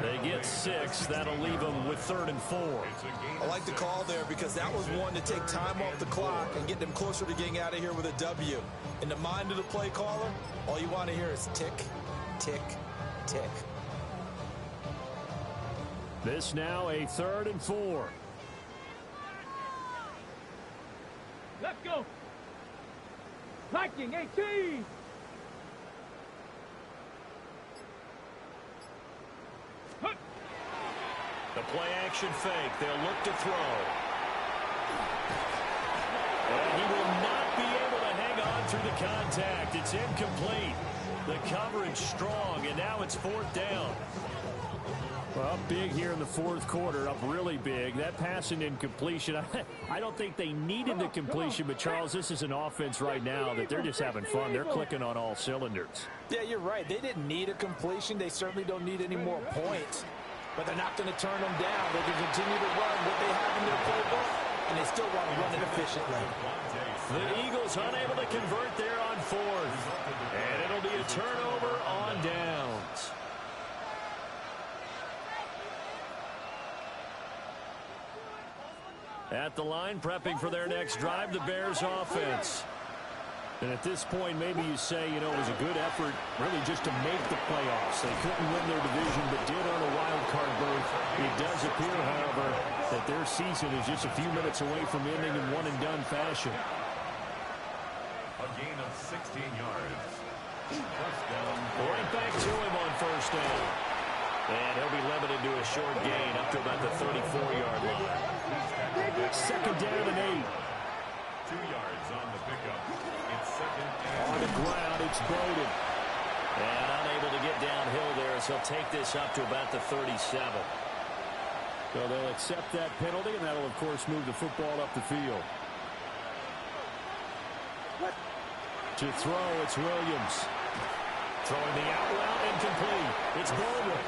They get 6. That'll leave them with 3rd and 4. I like the call there because that was one to take time off the clock and get them closer to getting out of here with a W. In the mind of the play caller, all you want to hear is tick, tick, tick. This now a 3rd and 4. Let's go. Viking 18. The play action fake. They'll look to throw. And he will not be able to hang on through the contact. It's incomplete. The coverage strong, and now it's 4th down. Well, up big here in the 4th quarter, up really big. That pass and incompletion, I don't think they needed the completion, but Charles, this is an offense right now that they're just having fun. They're clicking on all cylinders. Yeah, you're right. They didn't need a completion. They certainly don't need any more points. But they're not going to turn them down. They can continue to run what they have in their playbook, and they still want to run it efficiently. The Eagles unable to convert there on 4th. And it'll be a turnover on downs. At the line, prepping for their next drive, the Bears offense. And at this point, maybe you say, you know, it was a good effort really just to make the playoffs. They couldn't win their division, but did earn a wild card berth. It does appear, however, that their season is just a few minutes away from ending in one-and-done fashion. A gain of 16 yards. First down. Right back to him on 1st down. And he'll be limited to a short gain up to about the 34-yard line. 2nd down and 8. 2 yards on the pickup. It's 2nd and On the ground, it's Bowden. And unable to get downhill there as he'll take this up to about the 37. So they'll accept that penalty, and that'll, of course, move the football up the field. To throw, it's Williams. Throwing the out route, incomplete. It's Baldwin.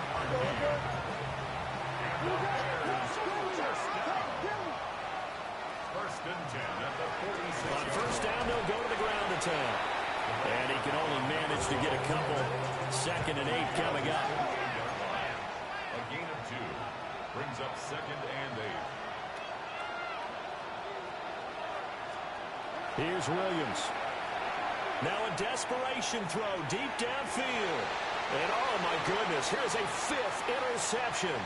First and 10 at the 46. On 1st down, they'll go to the ground attack. And he can only manage to get a couple. 2nd and 8 coming up. A gain of 2. Brings up 2nd and 8. Here's Williams. Now a desperation throw deep downfield. And oh my goodness, here's a 5th interception.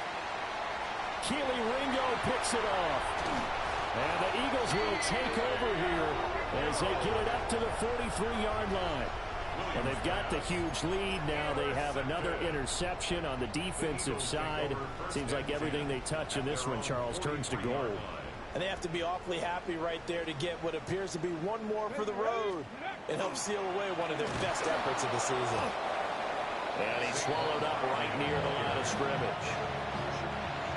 Keely Ringo picks it off. And the Eagles will take over here as they get it up to the 43-yard line. And they've got the huge lead. Now they have another interception on the defensive side. Seems like everything they touch in this one, Charles, turns to gold. And they have to be awfully happy right there to get what appears to be one more for the road. It helps seal away one of their best efforts of the season. And he swallowed up right near the line of scrimmage.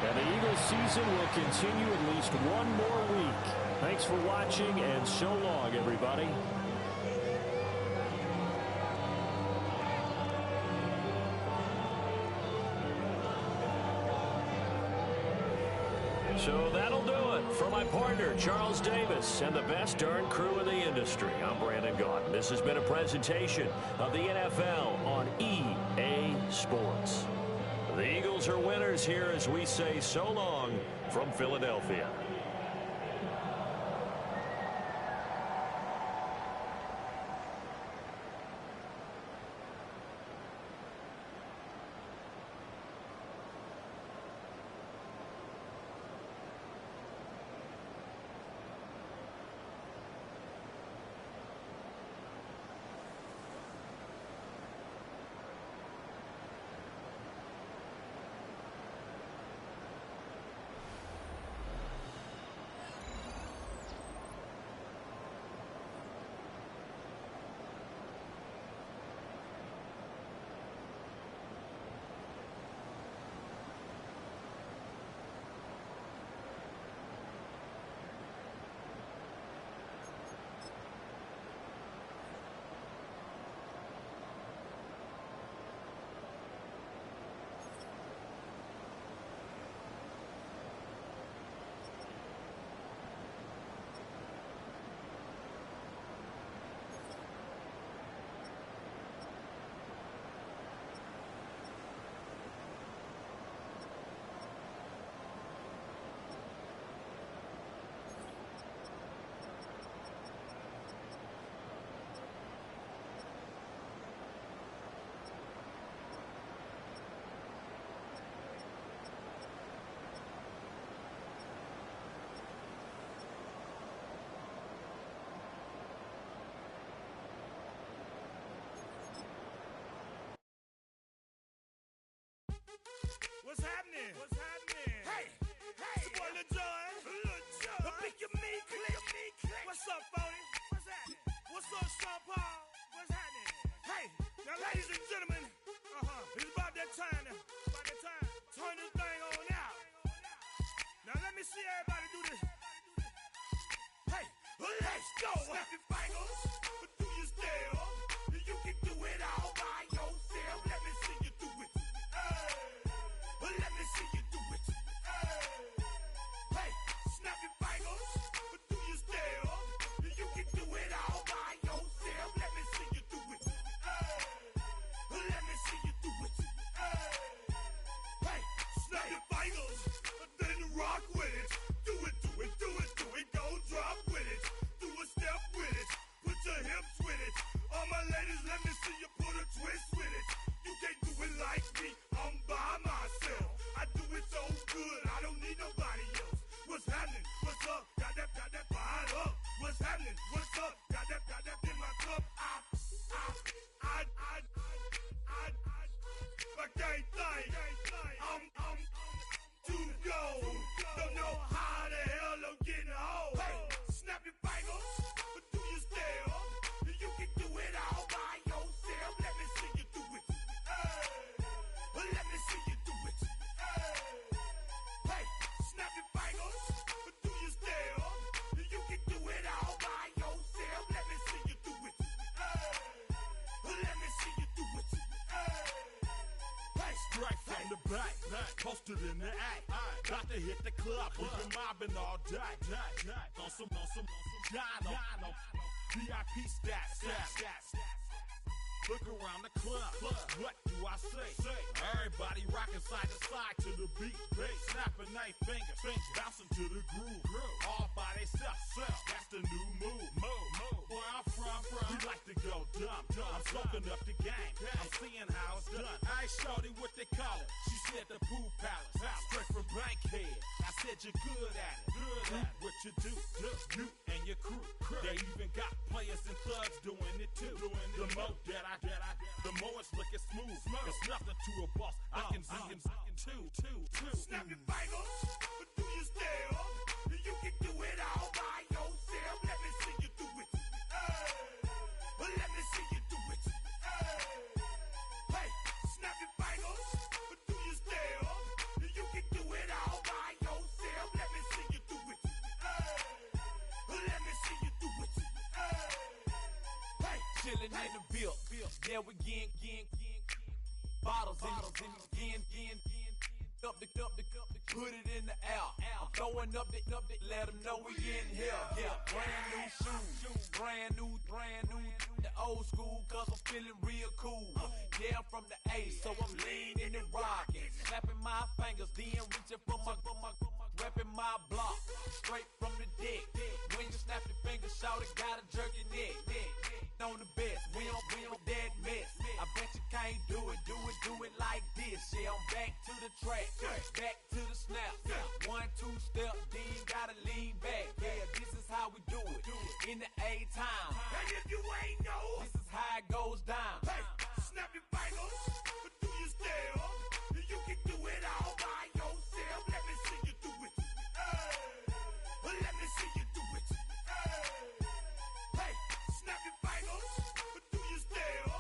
And the Eagles season will continue at least one more week. Thanks for watching, and so long, everybody. So that'll do it for my partner, Charles Davis, and the best darn crew in the industry. I'm Brandon Gaudin. This has been a presentation of the NFL on EA Sports. The Eagles are winners here as we say so long from Philadelphia. Sao Paulo, what's happening? Hey, now ladies and gentlemen, it's about that time now. Turn this thing on out. Now let me see everybody do this. Hey, let's go. Snap your fingers, do your step. You can do it all by yourself. Let me see you do it. Let me see you do it. Hey, snap your fingers, do your step. You can do it all by yourself. Let me see you do it. Let me see you do it. Hey, snap your fingers, then rock with it. Do it, do it, do it, do it. Go drop with it. Do a step with it. Put your hips with it. All my ladies, let me see you put a twist with it. You can't do it like me. I'm by myself. I do it so good. I don't need nobody else. What's happening? What's up? Got that fired up. What's happening? What's up? Got that in my cup. I can't think. I'm too go. Don't know how the hell I'm getting home. Hey, snap your fingers, do your step. You can do it all by yourself. Let me see you do it. Let me see you do it. Hey, snap your fingers, do your step. You can do it all by yourself. Let me see you do it. Let me see you do it. Hey, straight from the back, posted in the act. Got to hit the club, we've been mobbing all day. On some Jono, VIP stats. Look around the club, what do I say? Everybody rocking side to side to the beat. Snapping their fingers, bouncing to the groove. All by themselves, that's the new move. Where I'm from, we like to go dumb. I'm soaking up the game, I'm seeing how it's done. I shorty what they call it, she said the pool palace. Straight from Bankhead, I said you're good at it. What you do, you and your crew. They even got players and thugs doing it too. The more the more it's looking smooth. It's nothing to a boss. I can see two. Snap your fingers, do your step. You can do it all by yourself. Let me see you do it. Let me see you do it. Hey, snap your fingers, do your step. You can do it all by yourself. Let me see you do it. Let me see you do it. Hey, chillin' in the bill. Yeah, we again. Bottles in again. Up the put it in the air. I'm throwing up the, let them know we in here. Yeah, brand new shoes, brand new. The old school, cause I'm feeling real cool. Yeah, I'm from the A, so I'm leaning and rocking. Snapping my fingers, then reaching for my repping my block. Straight from the dick. When you snap your fingers, shout it, gotta jerk your neck. On the best, we don't dead mess. I bet you can't do it like this. Yeah, I'm back to the track, back to the snap. 1, 2 step, then gotta lean back. Yeah, this is how we do it. In the A time. And if you ain't know, this is how it goes down. Hey, snap your fingers, do your step. You can do it all by yourself. Let me see you do it. Let me see you do it. Hey, snap your fingers, do your step.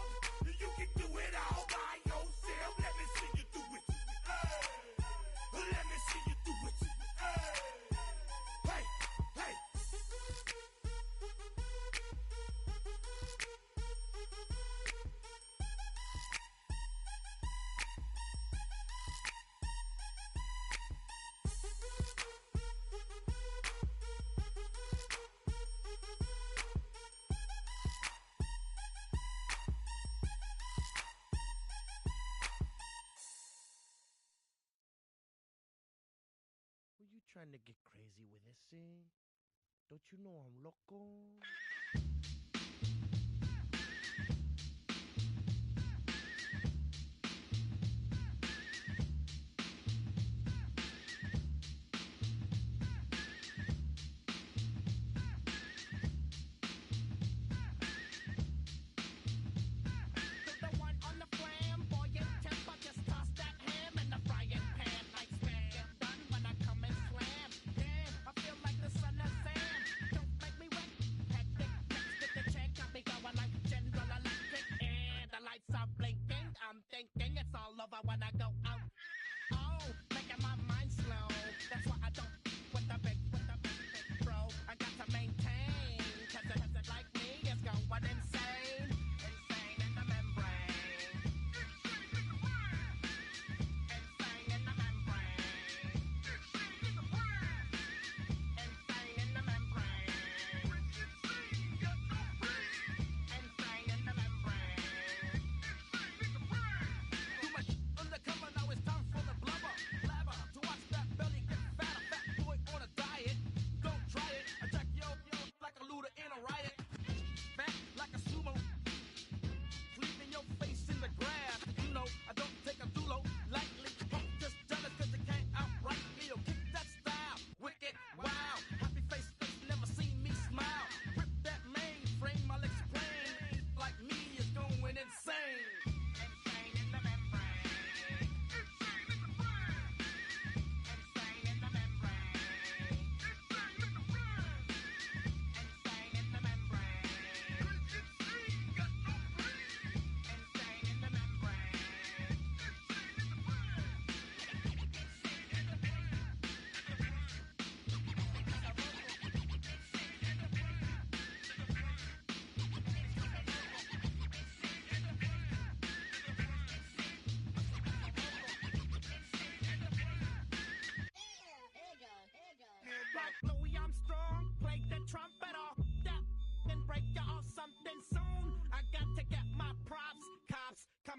You can do it all by yourself. Let me see you do it. Let me see you do it. Hey. Were you trying to get crazy with this, eh? Don't you know I'm loco? Like the son of Sam. Don't make me wet. Hectic,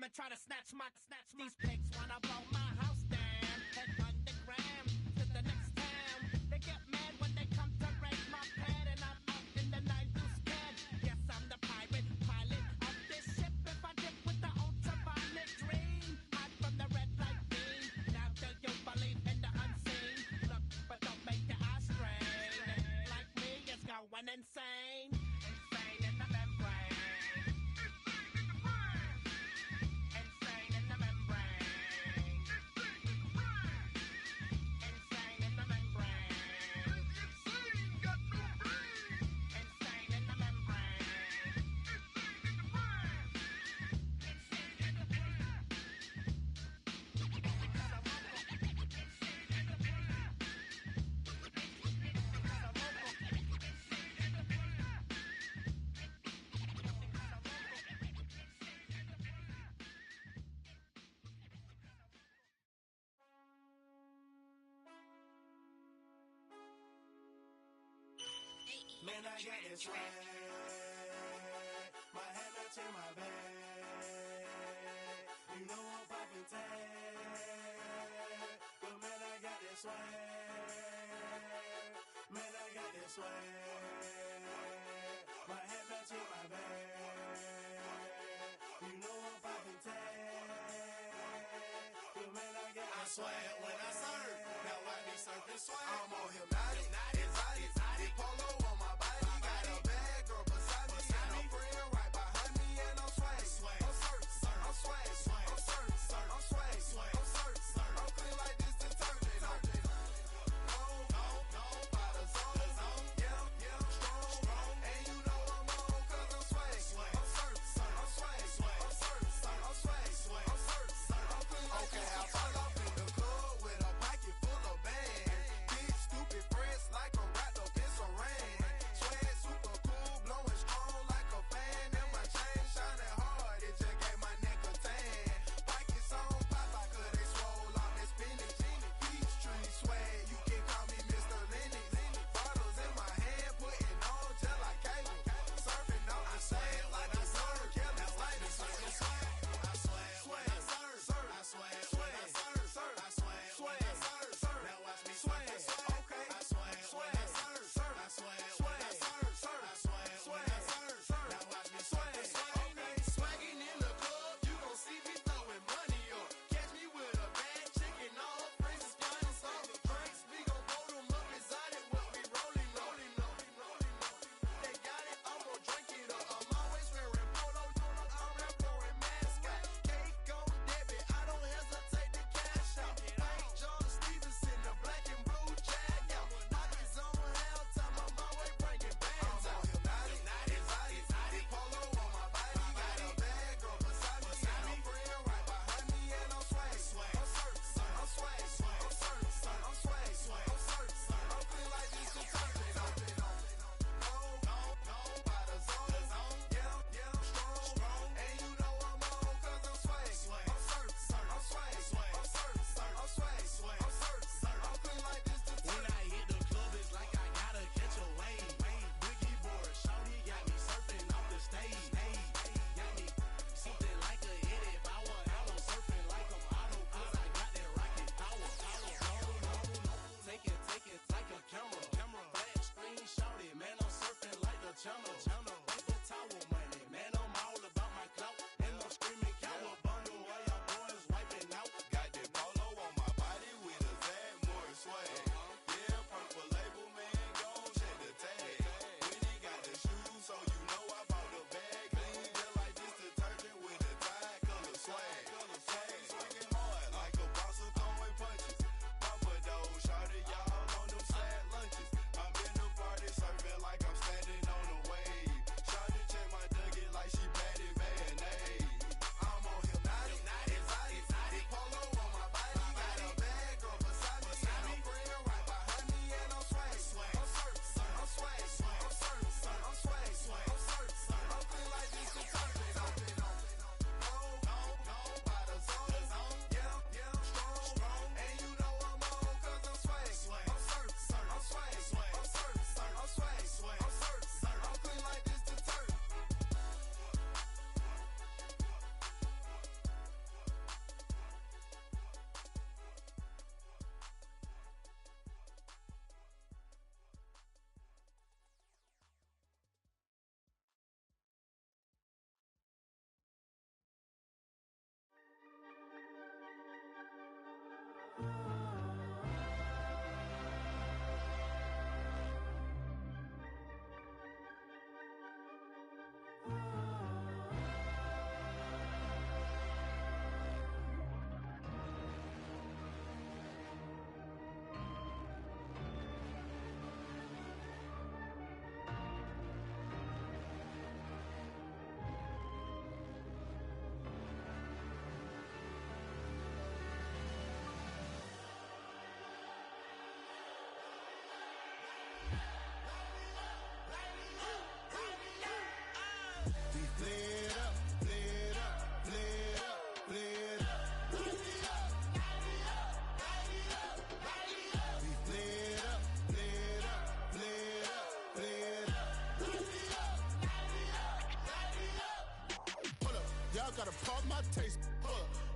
to try to snatch these pigs wanna blow my house down. Head underground to the next town. They get mad when they come to raid my pad, and I'm up in the night too scared. Yes, I'm the pirate pilot of this ship. If I dip with the ultraviolet dream, hide from the red light beam. Now do you believe in the unseen? Look, but don't make your eyes strain. Like me, it's going insane. Insane in the membrane. Insane in the membrane. Insane in the membrane. Insane got no brain. Insane in the membrane. Insane in the brain. Man, I got this swag. My head matching my bag. You know I'm poppin' tag. But man, I got this swag. Man, I got this swag. My head matching my bag. You know I'm poppin' tag. But man, I got this swag when I serve. Now I be surfing swag. I'm on hypnotic, exotic, polo on my body. Got a bad girl beside me, and a friend right behind me, and I'm swag. I'm surf, I'm swag, I'm surf, I'm swag, I'm surf, I'm clean like this detergent. No, by the zone, yeah, strong, and you know I'm on 'cause I'm swag. I'm surf, I'm swag, I'm surf, I'm swag, I'm surf, I'm clean like this. Okay, I fall off in the club with a pocket full of bags. Big stupid.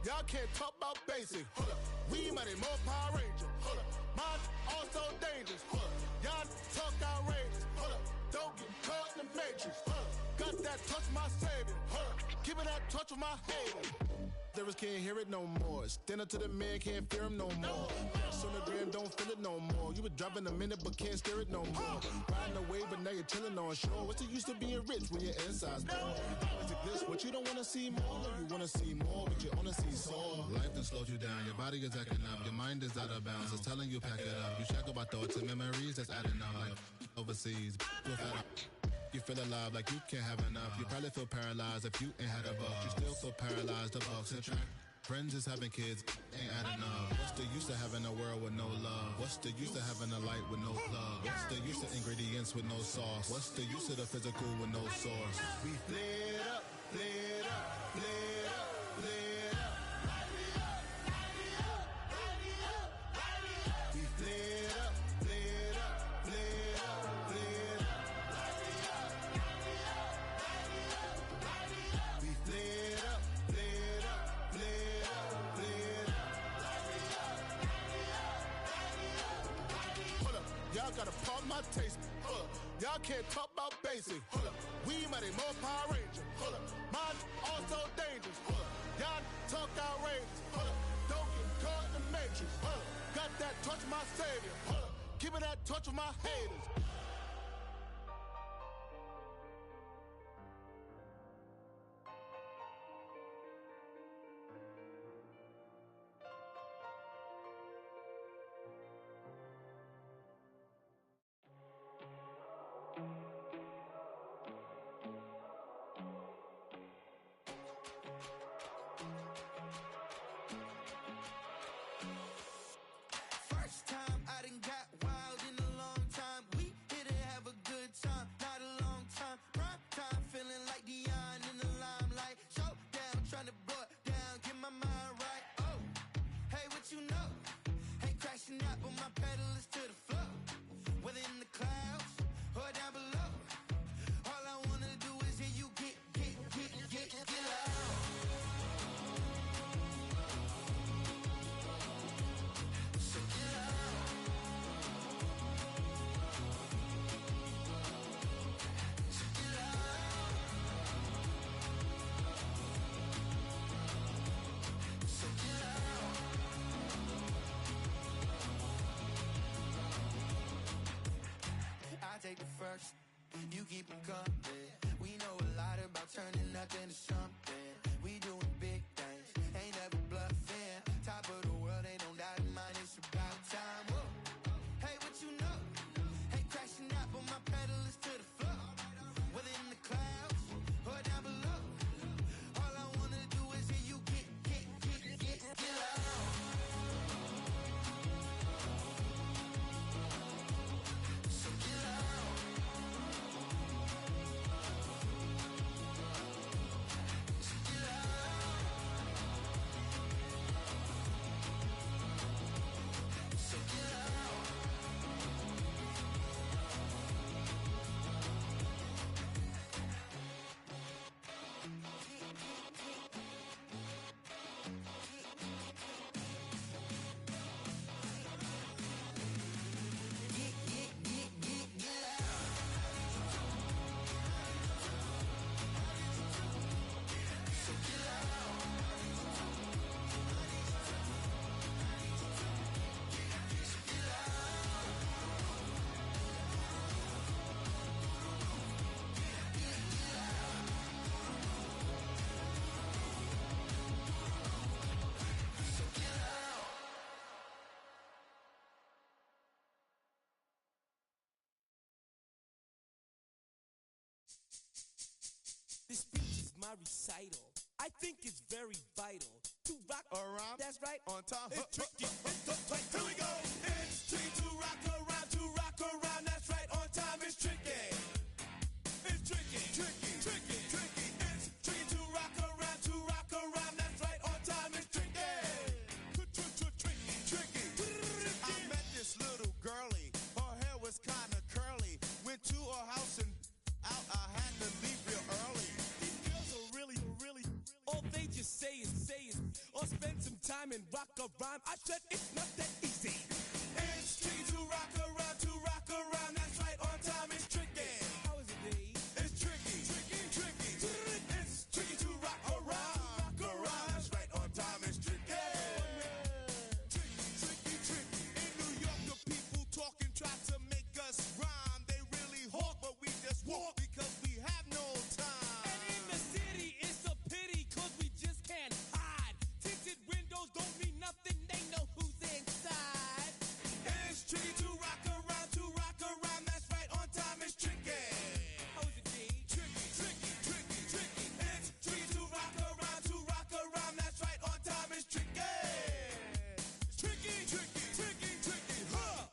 Y'all can't talk about basic. Hold up. We mighty more Power Ranger. Hold up. Mine also dangerous. Hold up. Y'all talk outrageous. Hold up. Don't get caught in the matrix. Hold up. Got that touch my savior. Hold up. Give me that touch with my haters. Lyrics can't hear it no more. Stand up to the man, can't fear him no more. On the gram, don't feel it no more. You were driving a minute, but can't steer it no more. Riding away, but now you're chilling on shore. What's the use of being rich when your inside's poor? It's like this, what you don't want to see more. You want to see more, but you only see sore. Life done slowed you down. Your body is acting up. Your mind is out of bounds. It's telling you pack it up. You shackle by thoughts and memories that's adding up. Like overseas, you feel alive like you can't have enough. You probably feel paralyzed if you ain't had a buck. You still feel paralyzed, the bucks and track. Friends is having kids, ain't adding up. What's the use of having a world with no love? What's the use of having a light with no plug? What's the use of ingredients with no sauce? What's the use of the physical with no source? We lit up, lit up, lit up, lit up. Light me up, light me up, light me up, light me up. We lit up, lit up, lit up, lit up. Light me up, light me up, light me up, light me up. We lit up, lit up. Y'all gotta pump my taste. Hold up. Y'all can't talk about basic. Hold up. We mighty more Power Ranger. Hold up. Mine also dangerous. Hold up. Y'all talk outrageous. Hold up. Don't get caught in the matrix. Hold up. Got that touch my savior. Hold up. Give me that touch with my haters. First time I done got wild in a long time. We here to have a good time, not a long time. Prime time, feeling like Dion in the limelight. Showdown, trying to blow it down, get my mind right. Oh, hey, what you know? Ain't crashing out, but my pedal is to the floor. Whether in the clouds or down below, all I wanna do is hear you get loud. I take the first, you keep them coming. We know a lot about turning nothing to something. We doing big things, ain't never bluffing. Top of the world, ain't no doubt in mine, it's about time. Whoa. Hey, what you know? Ain't crashing out, but my pedal is to the floor. Whether in the clouds or down below, all I wanna do is hear you get loud. This speech is my recital. I think it's very vital to rock around. That's right, on time. It's tricky. Here we go. It's tricky to rock around, to rock around. That's right, on time. It's tricky. It's tricky, tricky, tricky, tricky. It's tricky to rock around, to rock around. That's right, on time. It's tricky. Tricky, tricky. I met this little girlie. Her hair was kind of curly. Went to her house and out. I had to leave real early. All they just say is, or time and rock a rhyme. I said it's not that easy. It's tricky to rock around. That's right, on time it's tricky. How is it, D? It's tricky. It's tricky to rock around. That's right, on time it's tricky. Tricky. In New York, the people talking try to make us rhyme. They really hawk, but we just walk because we have no time. And in the city, it's a pity cause we just can't hide. Tinted windows don't mean nothing, they know who's inside. It's tricky to rock around, that's right, on time it's tricky. How is it, D? Tricky. It's tricky to rock around, that's right, on time it's tricky. Tricky, huh?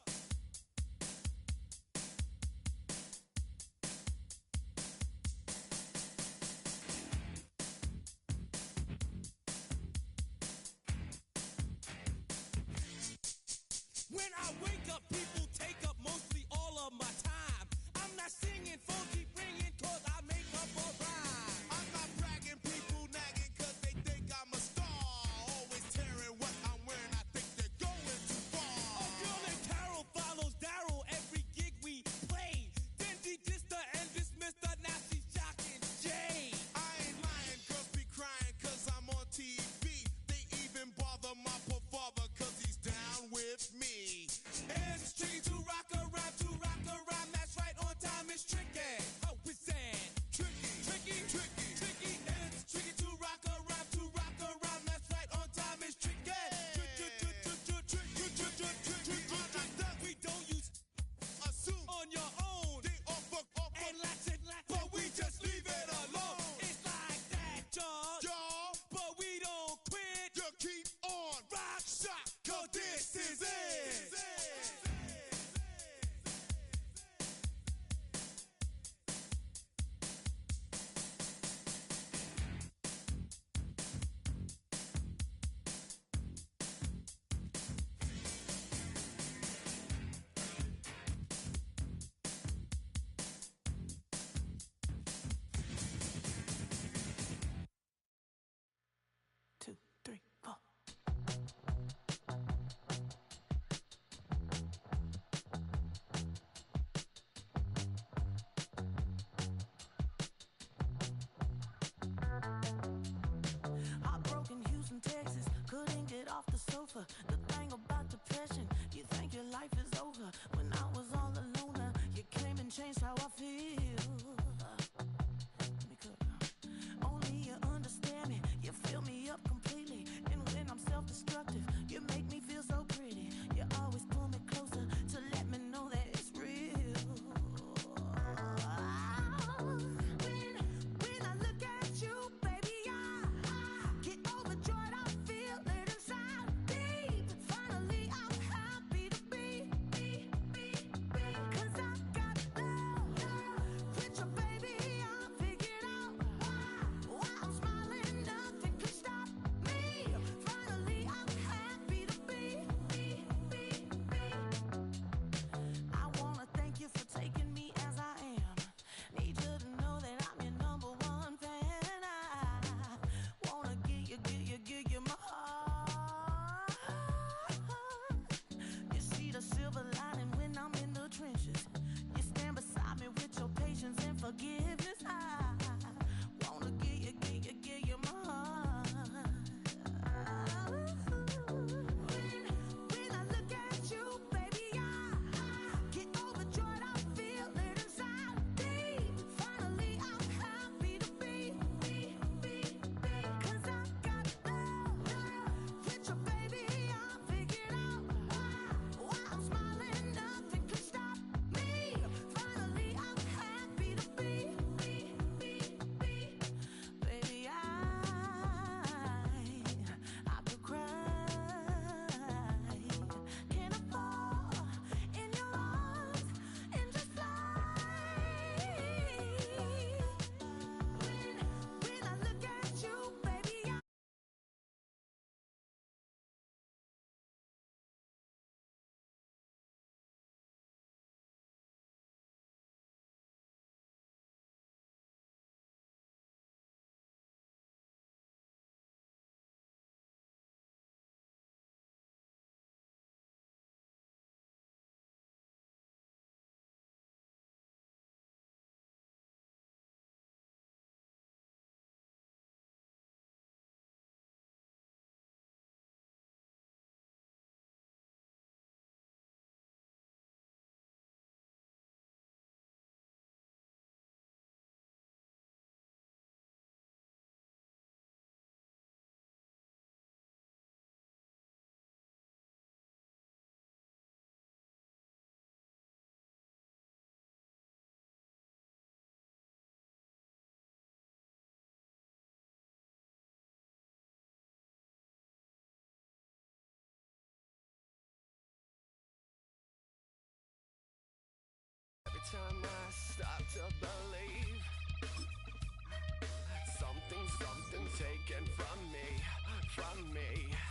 When I wake up, people take up mostly all of my time. I'm not singing, phone keep ringing, cause I make up a rhyme. I'm not bragging, people nagging, cause they think I'm a star. Always tearing what I'm wearing, I think they're going too far. Oh, girl and Carol follows Daryl every gig we play. Then de-dissed and dismissed her, now she's shocking Jay. I ain't lying, girls be crying, cause I'm on TV. They even bother my poor father, cause he's down with me. It's tricky to rock around, that's right, on time it's tricky. How is that? Tricky. It's tricky to rock around, that's right, on time it's tricky. We don't use assume on your own. They offer and latch, but we just leave it alone. It's like that, y'all. But we don't quit. You keep on rock, shock, cause this is it. Two, three, four. Heartbroken Houston, Texas, couldn't get off the sofa. The thing about depression, you think your life is over. When I was all alone, you came and changed how I feel. Let me cook. Only you understand me, you fill me up completely. And when I'm self-destructive, you make me feel so pretty. You always pull me closer to let me know that it's real. When I look at you, baby, I get overjoyed. I feel it inside deep. Finally, I'm happy. believe something taken from me.